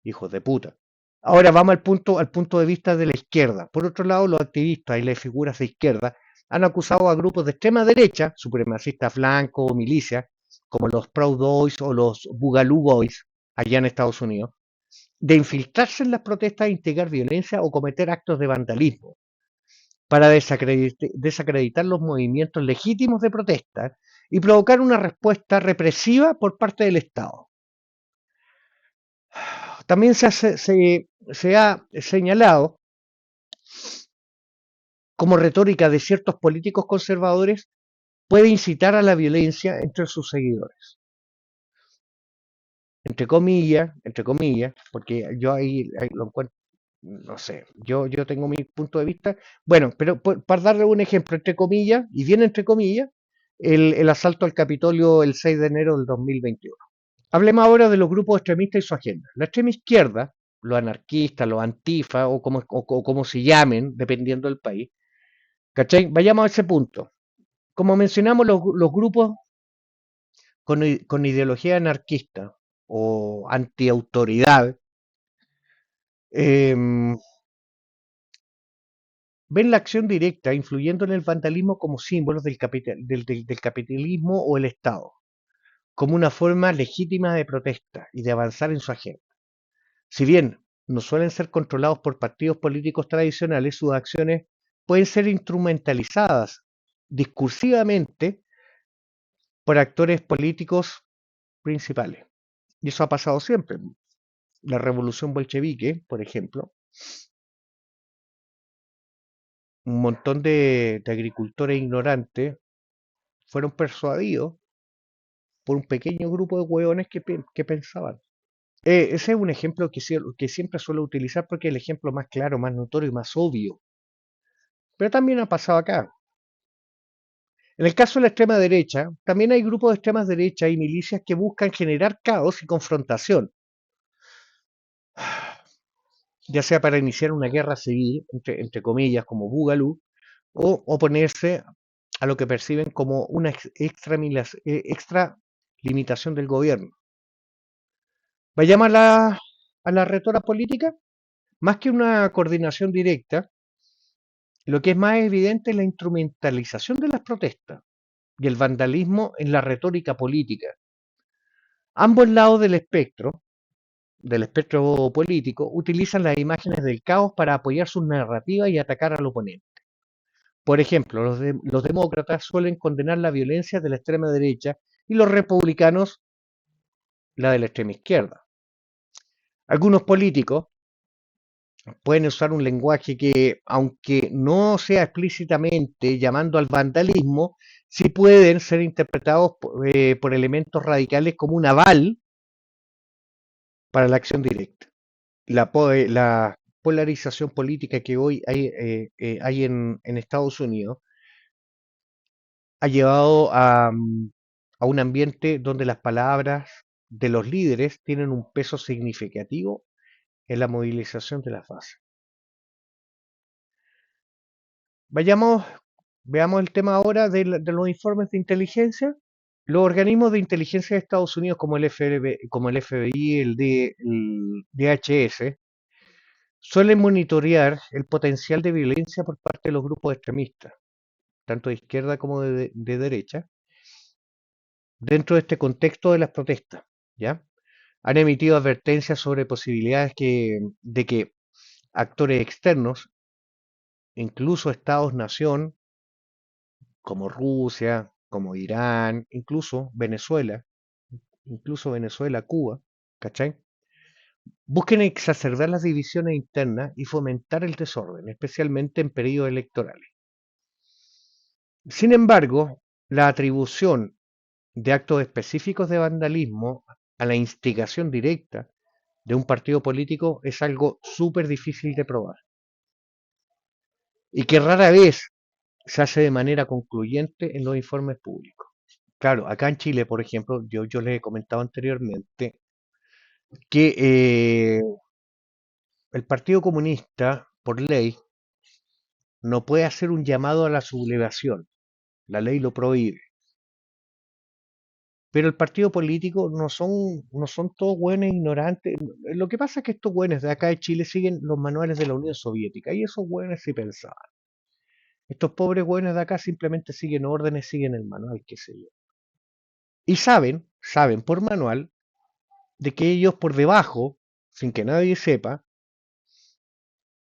Hijos de puta. Ahora vamos al punto de vista de la izquierda. Por otro lado, los activistas y las figuras de izquierda han acusado a grupos de extrema derecha, supremacistas blancos o milicias, como los Proud Boys o los Boogaloo Boys, allá en Estados Unidos, de infiltrarse en las protestas e instigar violencia o cometer actos de vandalismo para desacreditar los movimientos legítimos de protesta y provocar una respuesta represiva por parte del Estado. También se ha señalado como retórica de ciertos políticos conservadores puede incitar a la violencia entre sus seguidores. Entre comillas, porque yo ahí lo encuentro, no sé, yo tengo mi punto de vista. Bueno, pero para darle un ejemplo, entre comillas, y bien entre comillas, el asalto al Capitolio el 6 de enero del 2021. Hablemos ahora de los grupos extremistas y su agenda. La extrema izquierda, los anarquistas, los antifa, o como se llamen, dependiendo del país, ¿cachai? Vayamos a ese punto. Como mencionamos, los grupos con ideología anarquista o antiautoridad, em, ven la acción directa influyendo en el vandalismo como símbolos del capitalismo o el Estado, como una forma legítima de protesta y de avanzar en su agenda. Si bien no suelen ser controlados por partidos políticos tradicionales, sus acciones pueden ser instrumentalizadas discursivamente por actores políticos principales. Y eso ha pasado siempre. La revolución bolchevique, por ejemplo, un montón de agricultores ignorantes fueron persuadidos por un pequeño grupo de hueones que pensaban. Ese es un ejemplo que siempre suelo utilizar porque es el ejemplo más claro, más notorio y más obvio. Pero también ha pasado acá. En el caso de la extrema derecha, también hay grupos de extrema derecha y milicias que buscan generar caos y confrontación, ya sea para iniciar una guerra civil, entre comillas, como Bugalú, o oponerse a lo que perciben como una extra limitación del gobierno. Vayamos a la retórica política. Más que una coordinación directa, lo que es más evidente es la instrumentalización de las protestas y el vandalismo en la retórica política. Ambos lados del espectro político, utilizan las imágenes del caos para apoyar sus narrativas y atacar al oponente. Por ejemplo, los demócratas suelen condenar la violencia de la extrema derecha y los republicanos la de la extrema izquierda. Algunos políticos pueden usar un lenguaje que, aunque no sea explícitamente llamando al vandalismo, sí pueden ser interpretados por elementos radicales como un aval para la acción directa. La polarización política que hoy hay en Estados Unidos ha llevado a un ambiente donde las palabras de los líderes tienen un peso significativo en la movilización de las bases. Veamos el tema ahora de los informes de inteligencia. Los organismos de inteligencia de Estados Unidos como el FBI, el DHS, suelen monitorear el potencial de violencia por parte de los grupos extremistas, tanto de izquierda como de derecha, dentro de este contexto de las protestas, ¿ya? Han emitido advertencias sobre posibilidades de que actores externos, incluso estados-nación, como Rusia, como Irán, incluso Venezuela, Cuba, ¿cachai? Busquen exacerbar las divisiones internas y fomentar el desorden, especialmente en periodos electorales. Sin embargo, la atribución de actos específicos de vandalismo a la instigación directa de un partido político es algo súper difícil de probar y que rara vez se hace de manera concluyente en los informes públicos. Claro, acá en Chile, por ejemplo, yo les he comentado anteriormente que el Partido Comunista, por ley, no puede hacer un llamado a la sublevación. La ley lo prohíbe. Pero el partido político no son todos buenos ignorantes. Lo que pasa es que estos buenos de acá de Chile siguen los manuales de la Unión Soviética y esos buenos sí pensaban. Estos pobres buenos de acá simplemente siguen órdenes, siguen el manual, qué sé yo. Y saben por manual de que ellos por debajo, sin que nadie sepa,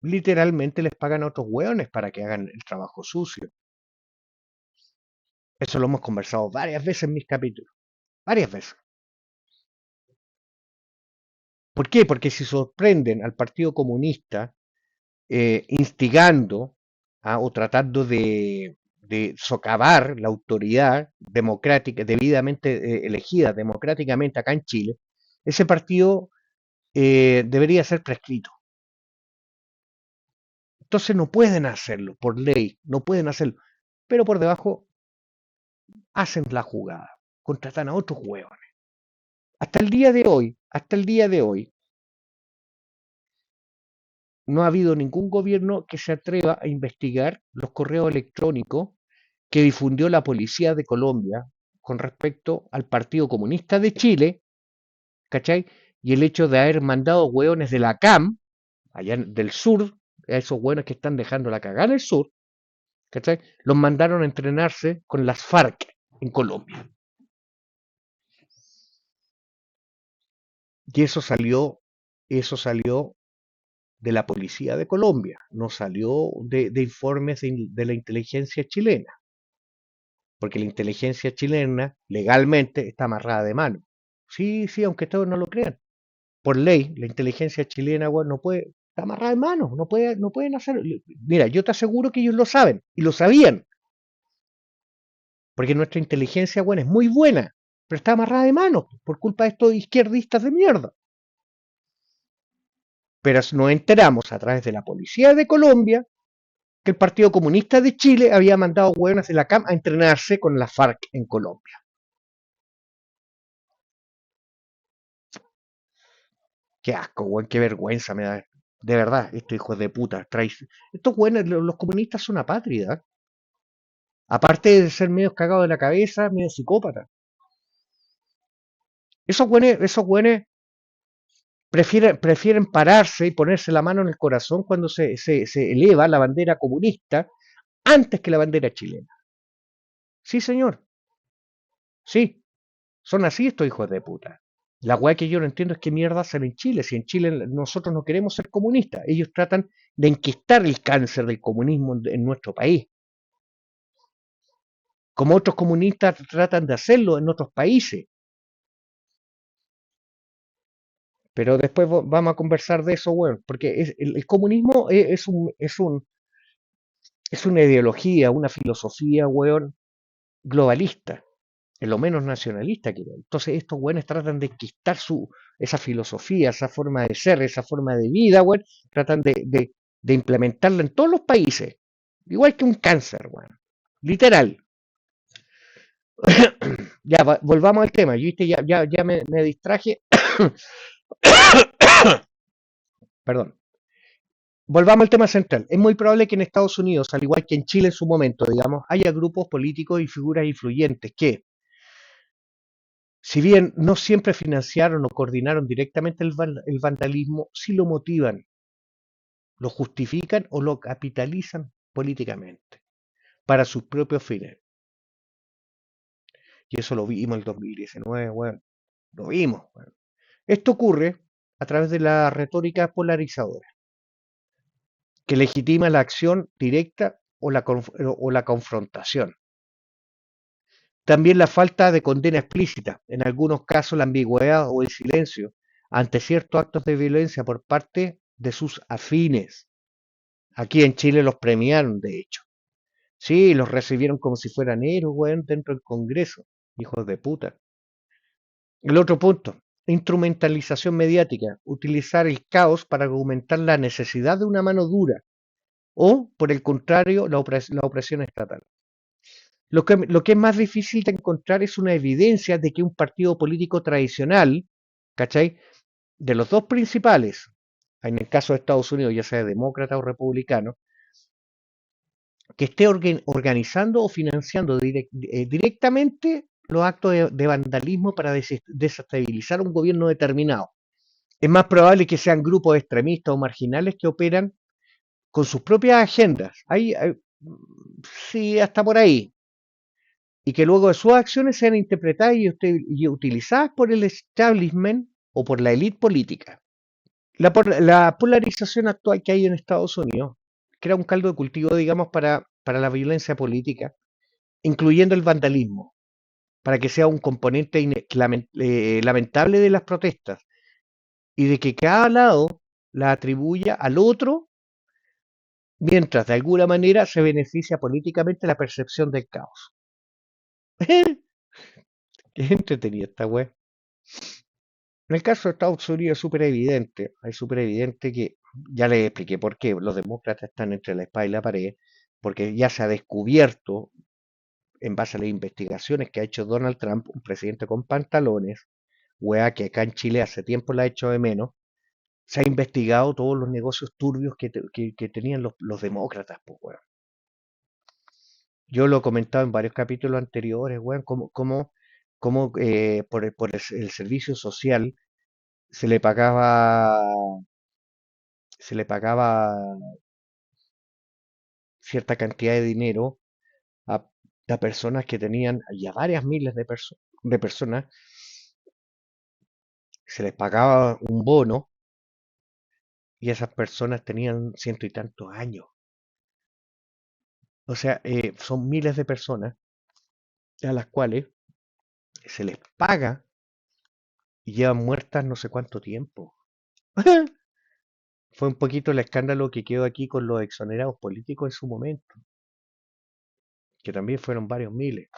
literalmente les pagan a otros hueones para que hagan el trabajo sucio. Eso lo hemos conversado varias veces en mis capítulos. Varias veces. ¿Por qué? Porque si sorprenden al Partido Comunista instigando o tratando de socavar la autoridad democrática, debidamente elegida democráticamente acá en Chile, ese partido debería ser prescrito. Entonces no pueden hacerlo por ley, no pueden hacerlo, pero por debajo hacen la jugada, contratan a otros huevones. Hasta el día de hoy, no ha habido ningún gobierno que se atreva a investigar los correos electrónicos que difundió la policía de Colombia con respecto al Partido Comunista de Chile, ¿cachai? Y el hecho de haber mandado hueones de la CAM, allá del sur, a esos hueones que están dejando la cagada en el sur, ¿cachai? Los mandaron a entrenarse con las FARC en Colombia. Y eso salió de la policía de Colombia, no salió de informes de la inteligencia chilena, porque la inteligencia chilena legalmente está amarrada de mano. Sí, sí, aunque todos no lo crean. Por ley, la inteligencia chilena, bueno, no puede, está amarrada de mano, no pueden hacer. Mira, yo te aseguro que ellos lo saben, y lo sabían, porque nuestra inteligencia, bueno, es muy buena, pero está amarrada de mano por culpa de estos izquierdistas de mierda. Pero nos enteramos a través de la policía de Colombia que el Partido Comunista de Chile había mandado hueones de la CAM a entrenarse con la FARC en Colombia. Qué asco, weón, qué vergüenza me da. De verdad, estos hijos de puta. Estos hueones, los comunistas son apátridas. Aparte de ser medio cagados de la cabeza, medio psicópatas. Esos hueones prefieren pararse y ponerse la mano en el corazón cuando se eleva la bandera comunista antes que la bandera chilena. Sí, señor. Sí, son así estos hijos de puta. La weá que yo no entiendo es qué mierda hacen en Chile. Si en Chile nosotros no queremos ser comunistas, ellos tratan de enquistar el cáncer del comunismo en nuestro país. Como otros comunistas tratan de hacerlo en otros países. Pero después vamos a conversar de eso, weón, porque el comunismo es una ideología, una filosofía, weón, globalista, es lo menos nacionalista que hay. Entonces estos weones tratan de enquistar esa filosofía, esa forma de ser, esa forma de vida, weón, tratan de implementarla en todos los países, igual que un cáncer, weón, literal. Ya, volvamos al tema, yo viste, ya me distraje, perdón. Volvamos al tema central. Es muy probable que en Estados Unidos, al igual que en Chile en su momento, digamos, haya grupos políticos y figuras influyentes que, si bien no siempre financiaron o coordinaron directamente el vandalismo, sí lo motivan, lo justifican o lo capitalizan políticamente para sus propios fines. Y eso lo vimos en el 2019, bueno, lo vimos. Bueno. Esto ocurre a través de la retórica polarizadora, que legitima la acción directa o la confrontación. También la falta de condena explícita, en algunos casos la ambigüedad o el silencio ante ciertos actos de violencia por parte de sus afines. Aquí en Chile los premiaron, de hecho. Sí, los recibieron como si fueran héroes, weón, dentro del Congreso. Hijos de puta. El otro punto, instrumentalización mediática, utilizar el caos para argumentar la necesidad de una mano dura o, por el contrario, la opresión estatal. Lo que es más difícil de encontrar es una evidencia de que un partido político tradicional, ¿cachai? De los dos principales, en el caso de Estados Unidos, ya sea demócrata o republicano, que esté organizando o financiando directamente los actos de vandalismo para desestabilizar un gobierno determinado. Es más probable que sean grupos extremistas o marginales que operan con sus propias agendas. Sí, hasta por ahí. Y que luego de sus acciones sean interpretadas y utilizadas por el establishment o por la élite política. La polarización actual que hay en Estados Unidos crea un caldo de cultivo, digamos, para la violencia política, incluyendo el vandalismo, para que sea un componente lamentable de las protestas y de que cada lado la atribuya al otro mientras de alguna manera se beneficia políticamente la percepción del caos. Es entretenida esta web. En el caso de Estados Unidos es súper evidente que, ya les expliqué por qué, los demócratas están entre la espada y la pared, porque ya se ha descubierto, en base a las investigaciones que ha hecho Donald Trump, un presidente con pantalones, weá que acá en Chile hace tiempo la ha hecho de menos, se ha investigado todos los negocios turbios que tenían los demócratas, pues, weón. Yo lo he comentado en varios capítulos anteriores, weón, cómo por el servicio social se le pagaba, se le pagaba cierta cantidad de dinero a, a personas que tenían, y a varias miles de personas, se les pagaba un bono y esas personas tenían ciento y tantos años. O sea, son miles de personas a las cuales se les paga y llevan muertas no sé cuánto tiempo. Fue un poquito el escándalo que quedó aquí con los exonerados políticos en su momento, que también fueron varios miles.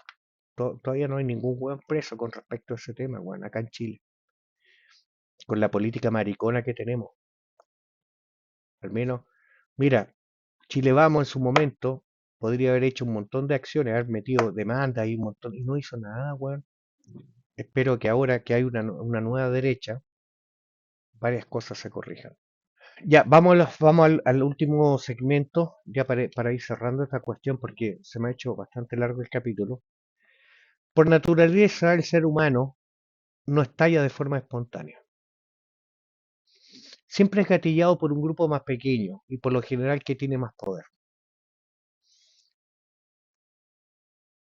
Todavía no hay ningún hueón preso con respecto a ese tema, weón, acá en Chile, con la política maricona que tenemos. Al menos, mira, Chile Vamos en su momento podría haber hecho un montón de acciones, haber metido demandas y un montón, y no hizo nada, weón. Espero que ahora que hay una nueva derecha, varias cosas se corrijan. Ya, vamos al último segmento, ya para ir cerrando esta cuestión, porque se me ha hecho bastante largo el capítulo. Por naturaleza, el ser humano no estalla de forma espontánea. Siempre es gatillado por un grupo más pequeño y por lo general que tiene más poder.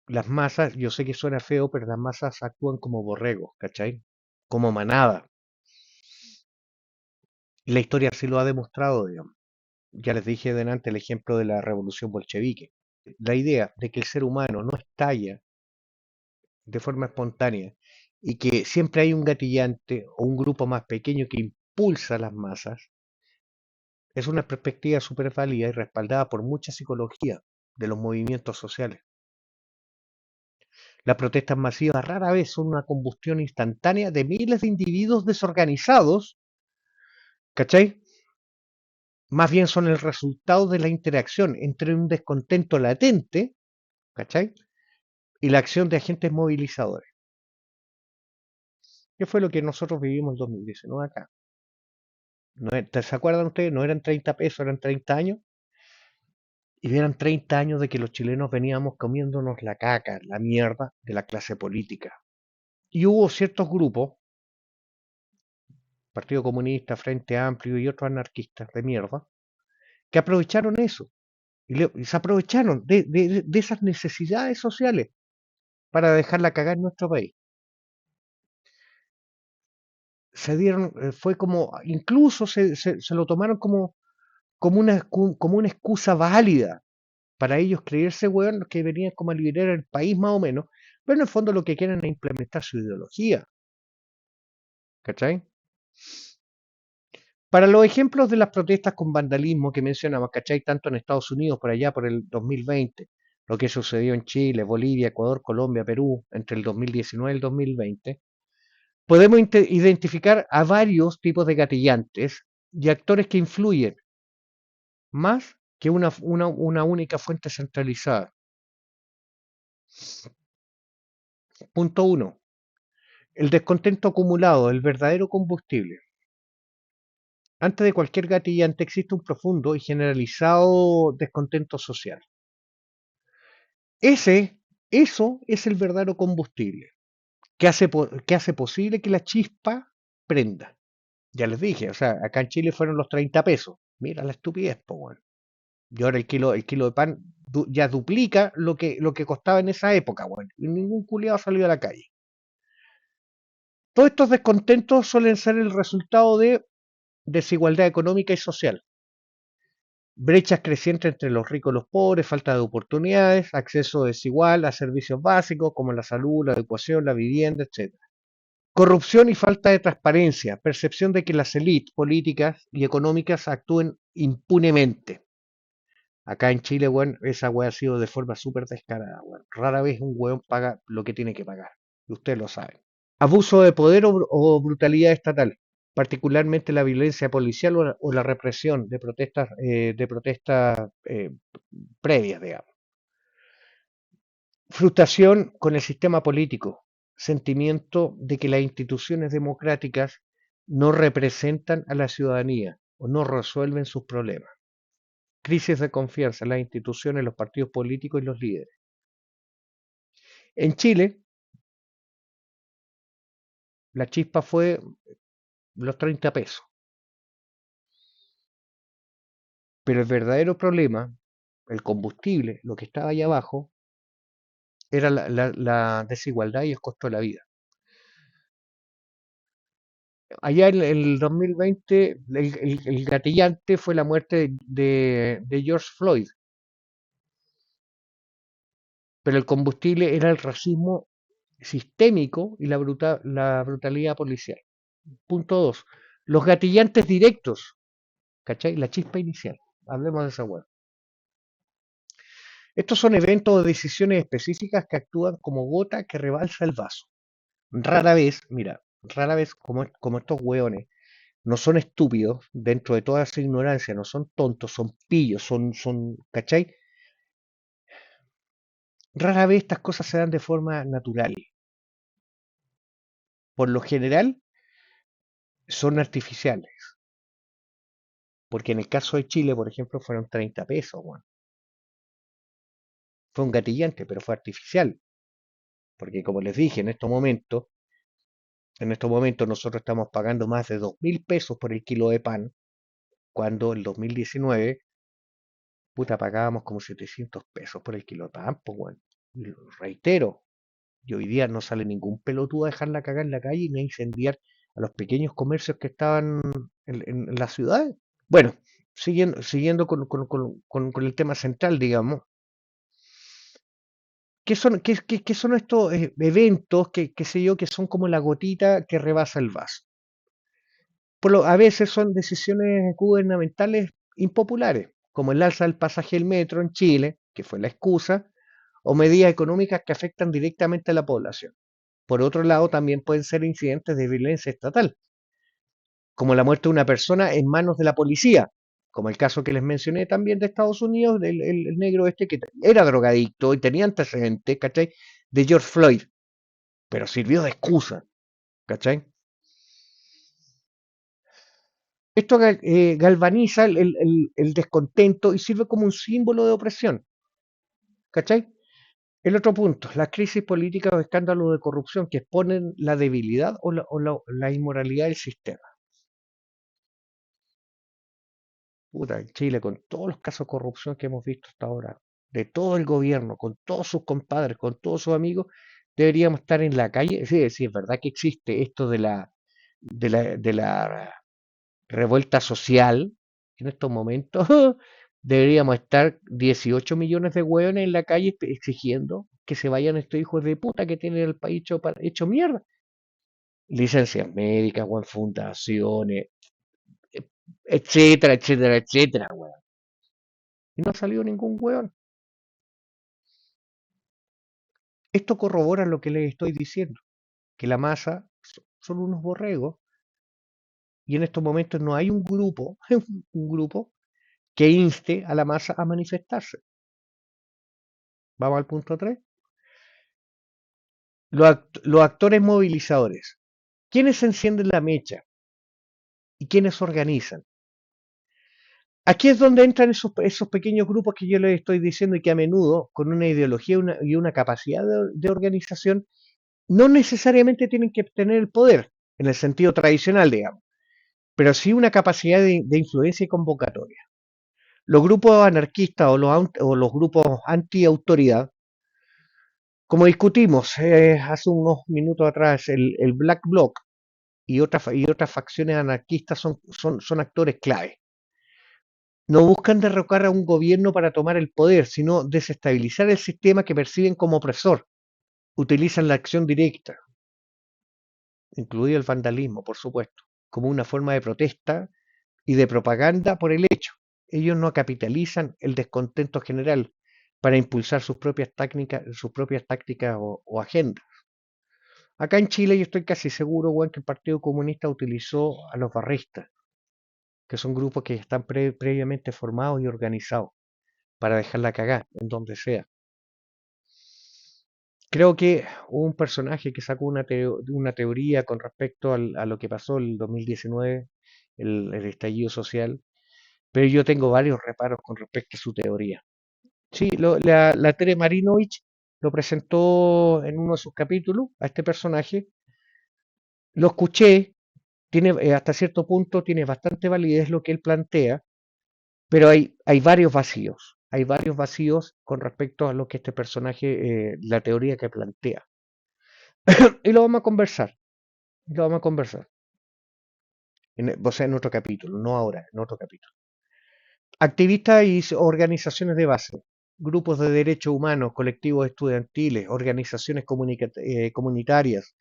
Las masas, yo sé que suena feo, pero las masas actúan como borregos, ¿cachai? Como manada. Y la historia sí lo ha demostrado, digamos. Ya les dije delante el ejemplo de la revolución bolchevique. La idea de que el ser humano no estalla de forma espontánea y que siempre hay un gatillante o un grupo más pequeño que impulsa a las masas, es una perspectiva súper válida y respaldada por mucha psicología de los movimientos sociales. Las protestas masivas rara vez son una combustión instantánea de miles de individuos desorganizados, ¿cachai? Más bien son el resultado de la interacción entre un descontento latente, ¿cachai? Y la acción de agentes movilizadores. ¿Qué fue lo que nosotros vivimos en 2019 acá? ¿Se acuerdan ustedes? No eran 30 pesos, eran 30 años. Y eran 30 años de que los chilenos veníamos comiéndonos la caca, la mierda de la clase política. Y hubo ciertos grupos, Partido Comunista, Frente Amplio y otros anarquistas de mierda, que aprovecharon eso. Y se aprovecharon de esas necesidades sociales para dejarla cagar en nuestro país. Se dieron, fue como, incluso se lo tomaron como una excusa válida para ellos creerse, weón, que venían como a liderar el país más o menos, pero en el fondo lo que quieren es implementar su ideología. ¿Cachai? Para los ejemplos de las protestas con vandalismo que mencionamos, ¿cachai? Tanto en Estados Unidos, por allá por el 2020, lo que sucedió en Chile, Bolivia, Ecuador, Colombia, Perú, entre el 2019 y el 2020, podemos identificar a varios tipos de gatillantes y actores que influyen más que una única fuente centralizada. Punto 1. El descontento acumulado, el verdadero combustible. Antes de cualquier gatillante existe un profundo y generalizado descontento social. Eso es el verdadero combustible, que hace posible que la chispa prenda. Ya les dije, o sea, acá en Chile fueron los 30 pesos. Mira la estupidez, po, weón. Y ahora el kilo de pan ya duplica lo que costaba en esa época, weón. Y ningún culiado ha salido a la calle. Todos estos descontentos suelen ser el resultado de desigualdad económica y social. Brechas crecientes entre los ricos y los pobres, falta de oportunidades, acceso desigual a servicios básicos como la salud, la educación, la vivienda, etc. Corrupción y falta de transparencia, percepción de que las élites políticas y económicas actúen impunemente. Acá en Chile, weón, esa weá ha sido de forma súper descarada, weón. Rara vez un weón paga lo que tiene que pagar. Y ustedes lo saben. Abuso de poder o brutalidad estatal, particularmente la violencia policial o la represión de protestas previas, digamos. Frustración con el sistema político, sentimiento de que las instituciones democráticas no representan a la ciudadanía o no resuelven sus problemas. Crisis de confianza en las instituciones, los partidos políticos y los líderes. En Chile, la chispa fue los 30 pesos. Pero el verdadero problema, el combustible, lo que estaba ahí abajo, era la desigualdad y el costo de la vida. Allá en el 2020, el gatillante fue la muerte de George Floyd, pero el combustible era el racismo sistémico y la brutalidad policial. Punto 2. Los gatillantes directos, ¿cachai? La chispa inicial. Hablemos de esa web. Estos son eventos o decisiones específicas que actúan como gota que rebalsa el vaso. Rara vez, mira, rara vez como estos hueones no son estúpidos dentro de toda esa ignorancia, no son tontos, son pillos, ¿cachai? Rara vez estas cosas se dan de forma natural. Por lo general son artificiales. Porque en el caso de Chile, por ejemplo, fueron 30 pesos, bueno. Fue un gatillante, pero fue artificial. Porque como les dije, en estos momentos nosotros estamos pagando más de 2.000 pesos por el kilo de pan, cuando en 2019, puta, pagábamos como 700 pesos por el kilo de pan, pues bueno. Y lo reitero, y hoy día no sale ningún pelotudo a dejarla cagar en la calle ni a incendiar a los pequeños comercios que estaban en las ciudades. Bueno, siguiendo con el tema central, digamos, ¿qué son estos eventos qué sé yo, que son como la gotita que rebasa el vaso? A veces son decisiones gubernamentales impopulares, como el alza del pasaje del metro en Chile, que fue la excusa, o medidas económicas que afectan directamente a la población. Por otro lado, también pueden ser incidentes de violencia estatal, como la muerte de una persona en manos de la policía, como el caso que les mencioné también de Estados Unidos, del el negro este que era drogadicto y tenía antecedentes, ¿cachai? De George Floyd, pero sirvió de excusa, ¿cachai? Esto galvaniza el descontento y sirve como un símbolo de opresión, ¿cachai? El otro punto, las crisis políticas o escándalos de corrupción que exponen la debilidad o la inmoralidad del sistema. Puta, en Chile, con todos los casos de corrupción que hemos visto hasta ahora, de todo el gobierno, con todos sus compadres, con todos sus amigos, deberíamos estar en la calle. Sí, sí, es verdad que existe esto de la revuelta social en estos momentos. Deberíamos estar 18 millones de hueones en la calle exigiendo que se vayan estos hijos de puta que tienen el país hecho mierda. Licencias médicas, fundaciones, etcétera, etcétera, etcétera, weón. Y no ha salido ningún weón. Esto corrobora lo que les estoy diciendo, que la masa son unos borregos y en estos momentos no hay un grupo, un grupo que inste a la masa a manifestarse. Vamos al punto 3. Los actores movilizadores. ¿Quiénes encienden la mecha? ¿Y quiénes organizan? Aquí es donde entran esos pequeños grupos que yo les estoy diciendo y que a menudo, con una ideología y una capacidad de organización, no necesariamente tienen que tener el poder, en el sentido tradicional, digamos, pero sí una capacidad de influencia y convocatoria. Los grupos anarquistas o los grupos anti-autoridad, como discutimos hace unos minutos atrás, el Black Bloc y otras facciones anarquistas son actores clave. No buscan derrocar a un gobierno para tomar el poder, sino desestabilizar el sistema que perciben como opresor. Utilizan la acción directa, incluido el vandalismo, por supuesto, como una forma de protesta y de propaganda por el hecho. Ellos no capitalizan el descontento general para impulsar sus propias tácticas o agendas. Acá en Chile yo estoy casi seguro, weón, que el Partido Comunista utilizó a los barristas, que son grupos que están previamente formados y organizados, para dejarla cagar en donde sea. Creo que hubo un personaje que sacó una teoría con respecto a lo que pasó el 2019, el estallido social, pero yo tengo varios reparos con respecto a su teoría. Sí, la Tere Marinovich lo presentó en uno de sus capítulos a este personaje, lo escuché, tiene hasta cierto punto tiene bastante validez lo que él plantea, pero hay varios vacíos. Hay varios vacíos con respecto a lo que este personaje, la teoría que plantea. Y lo vamos a conversar. Lo vamos a conversar. O sea, en otro capítulo, no ahora, en otro capítulo. Activistas y organizaciones de base, grupos de derechos humanos, colectivos estudiantiles, organizaciones comunitarias,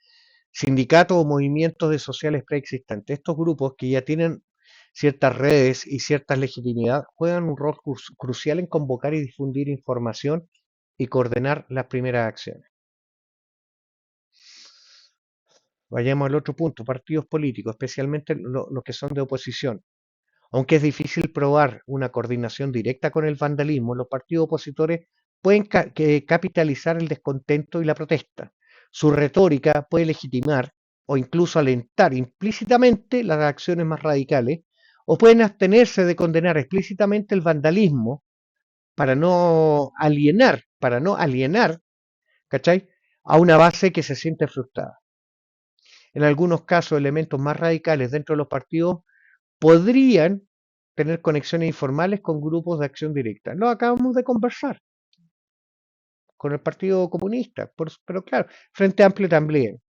sindicatos o movimientos de sociales preexistentes. Estos grupos que ya tienen ciertas redes y cierta legitimidad juegan un rol crucial en convocar y difundir información y coordinar las primeras acciones. Vayamos al otro punto, partidos políticos, especialmente los que son de oposición. Aunque es difícil probar una coordinación directa con el vandalismo, los partidos opositores pueden capitalizar el descontento y la protesta. Su retórica puede legitimar o incluso alentar implícitamente las acciones más radicales, o pueden abstenerse de condenar explícitamente el vandalismo para no alienar, ¿cachai?, a una base que se siente frustrada. En algunos casos, elementos más radicales dentro de los partidos podrían tener conexiones informales con grupos de acción directa. Lo acabamos de conversar con el Partido Comunista, pero claro, Frente Amplio también,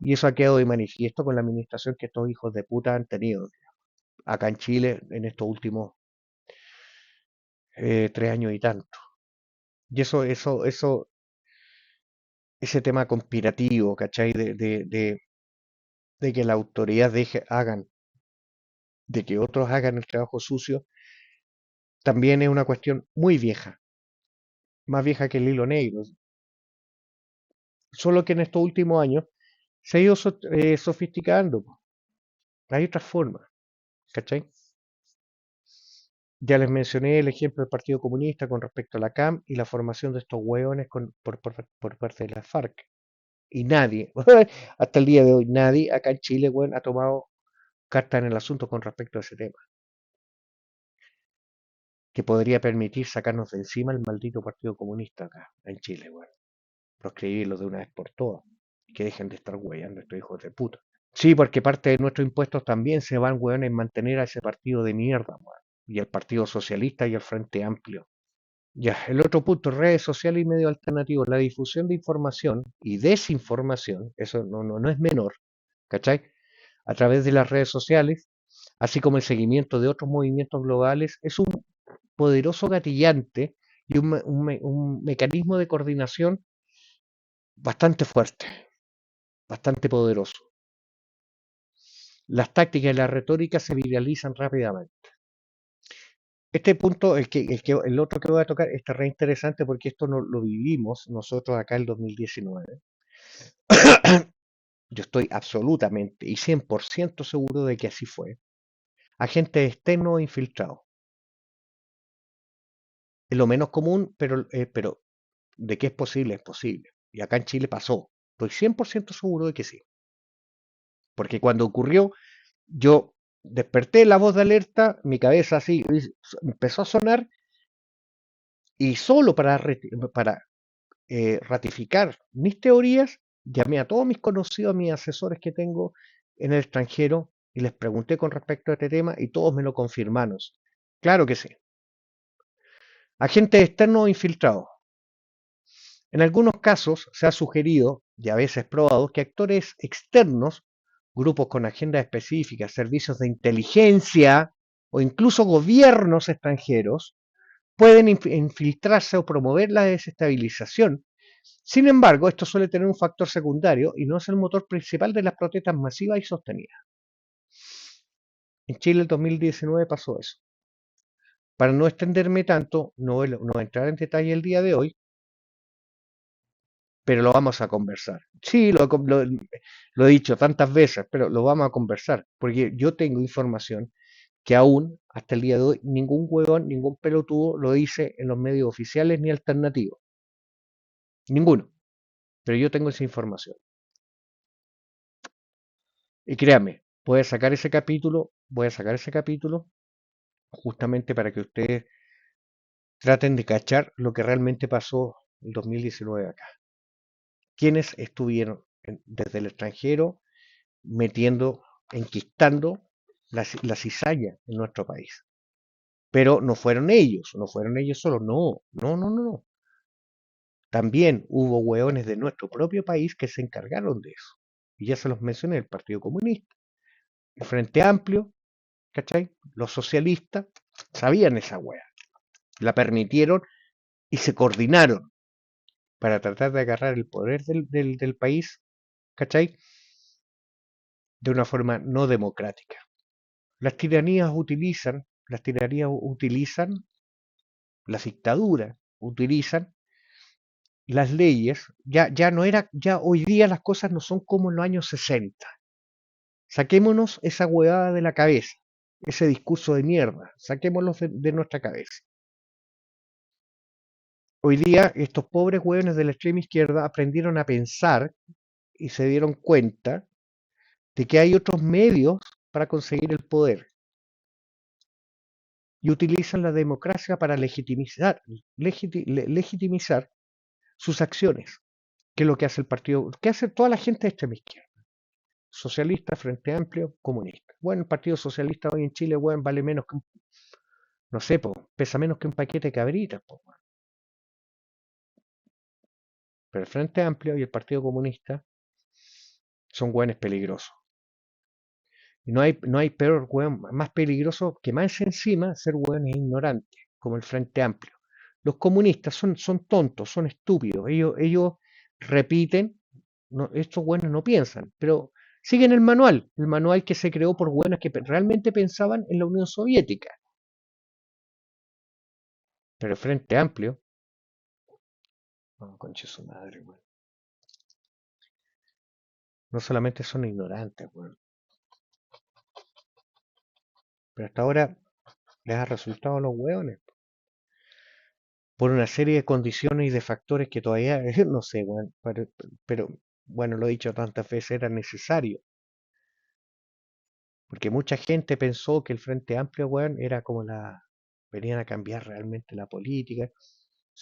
y eso ha quedado de manifiesto con la administración que estos hijos de puta han tenido acá en Chile en estos últimos 3 años y tanto. Y ese tema conspirativo, ¿cachai? De que la autoridad de que otros hagan el trabajo sucio, también es una cuestión muy vieja, más vieja que el hilo negro. Solo que en estos últimos años se ha ido sofisticando. Hay otras formas, ¿cachai? Ya les mencioné el ejemplo del Partido Comunista con respecto a la CAM y la formación de estos hueones por parte de la FARC. Y nadie, hasta el día de hoy, nadie acá en Chile, weón, ha tomado carta en el asunto con respecto a ese tema. Que podría permitir sacarnos de encima el maldito Partido Comunista acá en Chile, weón. Proscribirlo de una vez por todas. Y que dejen de estar hueando estos hijos de puta. Sí, porque parte de nuestros impuestos también se van, weón, en mantener a ese partido de mierda, weón. Y al Partido Socialista y al Frente Amplio. Ya, el otro punto, redes sociales y medios alternativos. La difusión de información y desinformación, eso no es menor, ¿cachai? A través de las redes sociales, así como el seguimiento de otros movimientos globales, es un poderoso gatillante y un mecanismo de coordinación bastante fuerte, bastante poderoso. Las tácticas y la retórica se viralizan rápidamente. Este punto, el otro que voy a tocar, está re interesante porque esto no lo vivimos nosotros acá en 2019. Yo estoy absolutamente y 100% seguro de que así fue. Agentes externos o infiltrados. Es lo menos común, pero de que es posible, es posible. Y acá en Chile pasó. Estoy 100% seguro de que sí. Porque cuando ocurrió, yo desperté la voz de alerta, mi cabeza así empezó a sonar y solo para ratificar mis teorías, llamé a todos mis conocidos, a mis asesores que tengo en el extranjero y les pregunté con respecto a este tema y todos me lo confirmaron. Claro que sí. Agentes externos o infiltrados. En algunos casos se ha sugerido, y a veces probado, que actores externos, grupos con agendas específicas, servicios de inteligencia o incluso gobiernos extranjeros, pueden infiltrarse o promover la desestabilización. Sin embargo, esto suele tener un factor secundario y no es el motor principal de las protestas masivas y sostenidas. En Chile el 2019 pasó eso. Para no extenderme tanto, no voy a entrar en detalle el día de hoy, pero lo vamos a conversar. Sí, lo he dicho tantas veces, pero lo vamos a conversar, porque yo tengo información que aún, hasta el día de hoy, ningún huevón, ningún pelotudo lo dice en los medios oficiales ni alternativos. Ninguno. Pero yo tengo esa información. Y créanme, voy a sacar ese capítulo justamente para que ustedes traten de cachar lo que realmente pasó en 2019 acá. Quienes estuvieron desde el extranjero metiendo, enquistando la cizaña en nuestro país. Pero no fueron ellos solos, no. También hubo hueones de nuestro propio país que se encargaron de eso. Y ya se los mencioné, el Partido Comunista, el Frente Amplio, ¿cachai? Los socialistas sabían esa hueá, la permitieron y se coordinaron para tratar de agarrar el poder del país, ¿cachai? De una forma no democrática. Las tiranías utilizan, las dictaduras utilizan las leyes, ya hoy día las cosas no son como en los años 60. Saquémonos esa huevada de la cabeza, ese discurso de mierda, saquémoslo de nuestra cabeza. Hoy día estos pobres hueones de la extrema izquierda aprendieron a pensar y se dieron cuenta de que hay otros medios para conseguir el poder y utilizan la democracia para legitimizar sus acciones, que es lo que hace el partido, que hace toda la gente de extrema izquierda. Socialista, Frente Amplio, comunista. Bueno, el Partido Socialista hoy en Chile, bueno, vale menos que no sé, pesa menos que un paquete de cabritas, bueno. Pero el Frente Amplio y el Partido Comunista son hueones peligrosos. Y no hay peor hueón más peligroso que más encima ser hueones ignorantes, como el Frente Amplio. Los comunistas son tontos, son estúpidos. Ellos repiten, estos hueones no piensan, pero siguen el manual que se creó por hueones que realmente pensaban en la Unión Soviética. Pero el Frente Amplio, no, conche su madre, weón. No solamente son ignorantes, weón, pero hasta ahora les ha resultado a los hueones por una serie de condiciones y de factores que todavía, no sé, weón, pero, bueno, lo he dicho tantas veces, era necesario, porque mucha gente pensó que el Frente Amplio, weón, era como venían a cambiar realmente la política,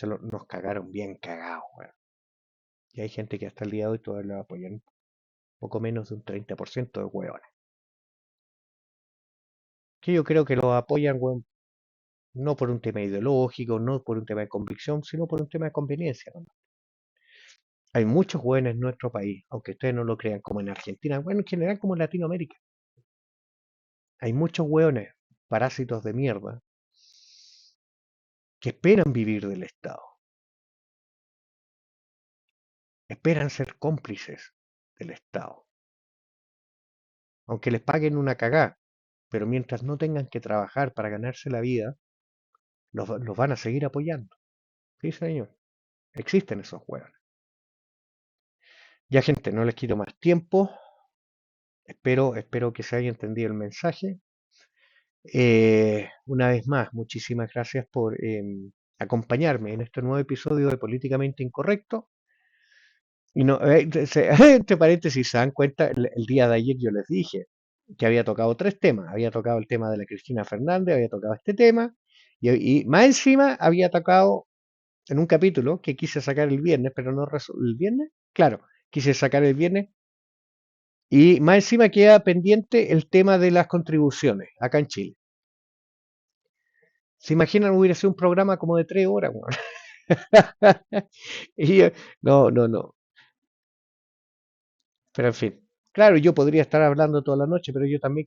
nos cagaron bien cagados, weón. Y hay gente que hasta el día de hoy todavía lo apoyan, poco menos de un 30% de hueones. Que yo creo que lo apoyan, weón, no por un tema ideológico, no por un tema de convicción, sino por un tema de conveniencia, ¿no? Hay muchos hueones en nuestro país, aunque ustedes no lo crean, como en Argentina, bueno, en general como en Latinoamérica. Hay muchos hueones, parásitos de mierda, que esperan vivir del Estado, esperan ser cómplices del Estado, aunque les paguen una cagá, pero mientras no tengan que trabajar para ganarse la vida, los van a seguir apoyando. Sí, señor, existen esos hueones. Ya, gente, no les quito más tiempo. Espero que se haya entendido el mensaje. Una vez más, muchísimas gracias por acompañarme en este nuevo episodio de Políticamente Incorrecto. Y no, entre paréntesis, se dan cuenta, el día de ayer yo les dije que había tocado tres temas. Había tocado el tema de la Cristina Fernández, había tocado este tema, y más encima había tocado en un capítulo que quise sacar el viernes, pero no el viernes, claro, quise sacar el viernes. Y más encima queda pendiente el tema de las contribuciones acá en Chile. ¿Se imaginan hubiera sido un programa como de 3 horas, weón? Y no. Pero en fin. Claro, yo podría estar hablando toda la noche, pero yo también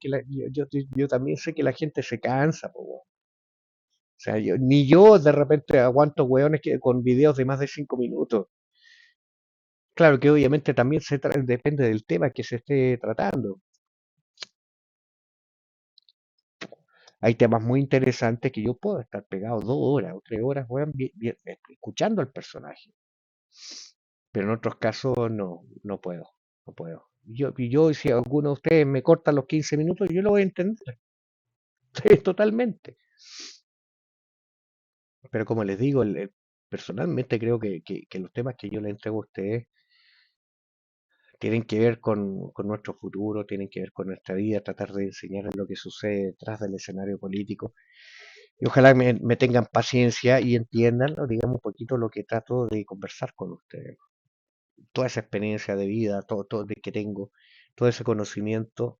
yo también sé que la gente se cansa, po, weón. O sea, ni yo de repente aguanto weones con videos de más de 5 minutos. Claro que obviamente también depende del tema que se esté tratando. Hay temas muy interesantes que yo puedo estar pegado 2 horas o 3 horas, weón, escuchando al personaje. Pero en otros casos no puedo, no puedo. Y yo, si alguno de ustedes me corta los 15 minutos, yo lo voy a entender. Totalmente. Pero como les digo, personalmente creo que los temas que yo le entrego a ustedes tienen que ver con nuestro futuro, tienen que ver con nuestra vida, tratar de enseñarles lo que sucede detrás del escenario político. Y ojalá me tengan paciencia y entiendan, ¿no? Digamos, un poquito lo que trato de conversar con ustedes. Toda esa experiencia de vida, todo que tengo, todo ese conocimiento,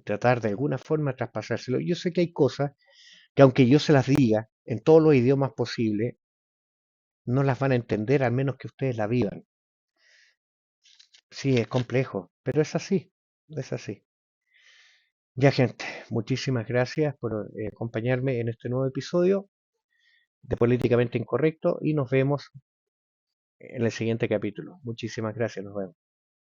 tratar de alguna forma traspasárselo. Yo sé que hay cosas que aunque yo se las diga en todos los idiomas posibles, no las van a entender al menos que ustedes la vivan. Sí, es complejo, pero es así, es así. Ya, gente, muchísimas gracias por acompañarme en este nuevo episodio de Políticamente Incorrecto y nos vemos en el siguiente capítulo. Muchísimas gracias, nos vemos.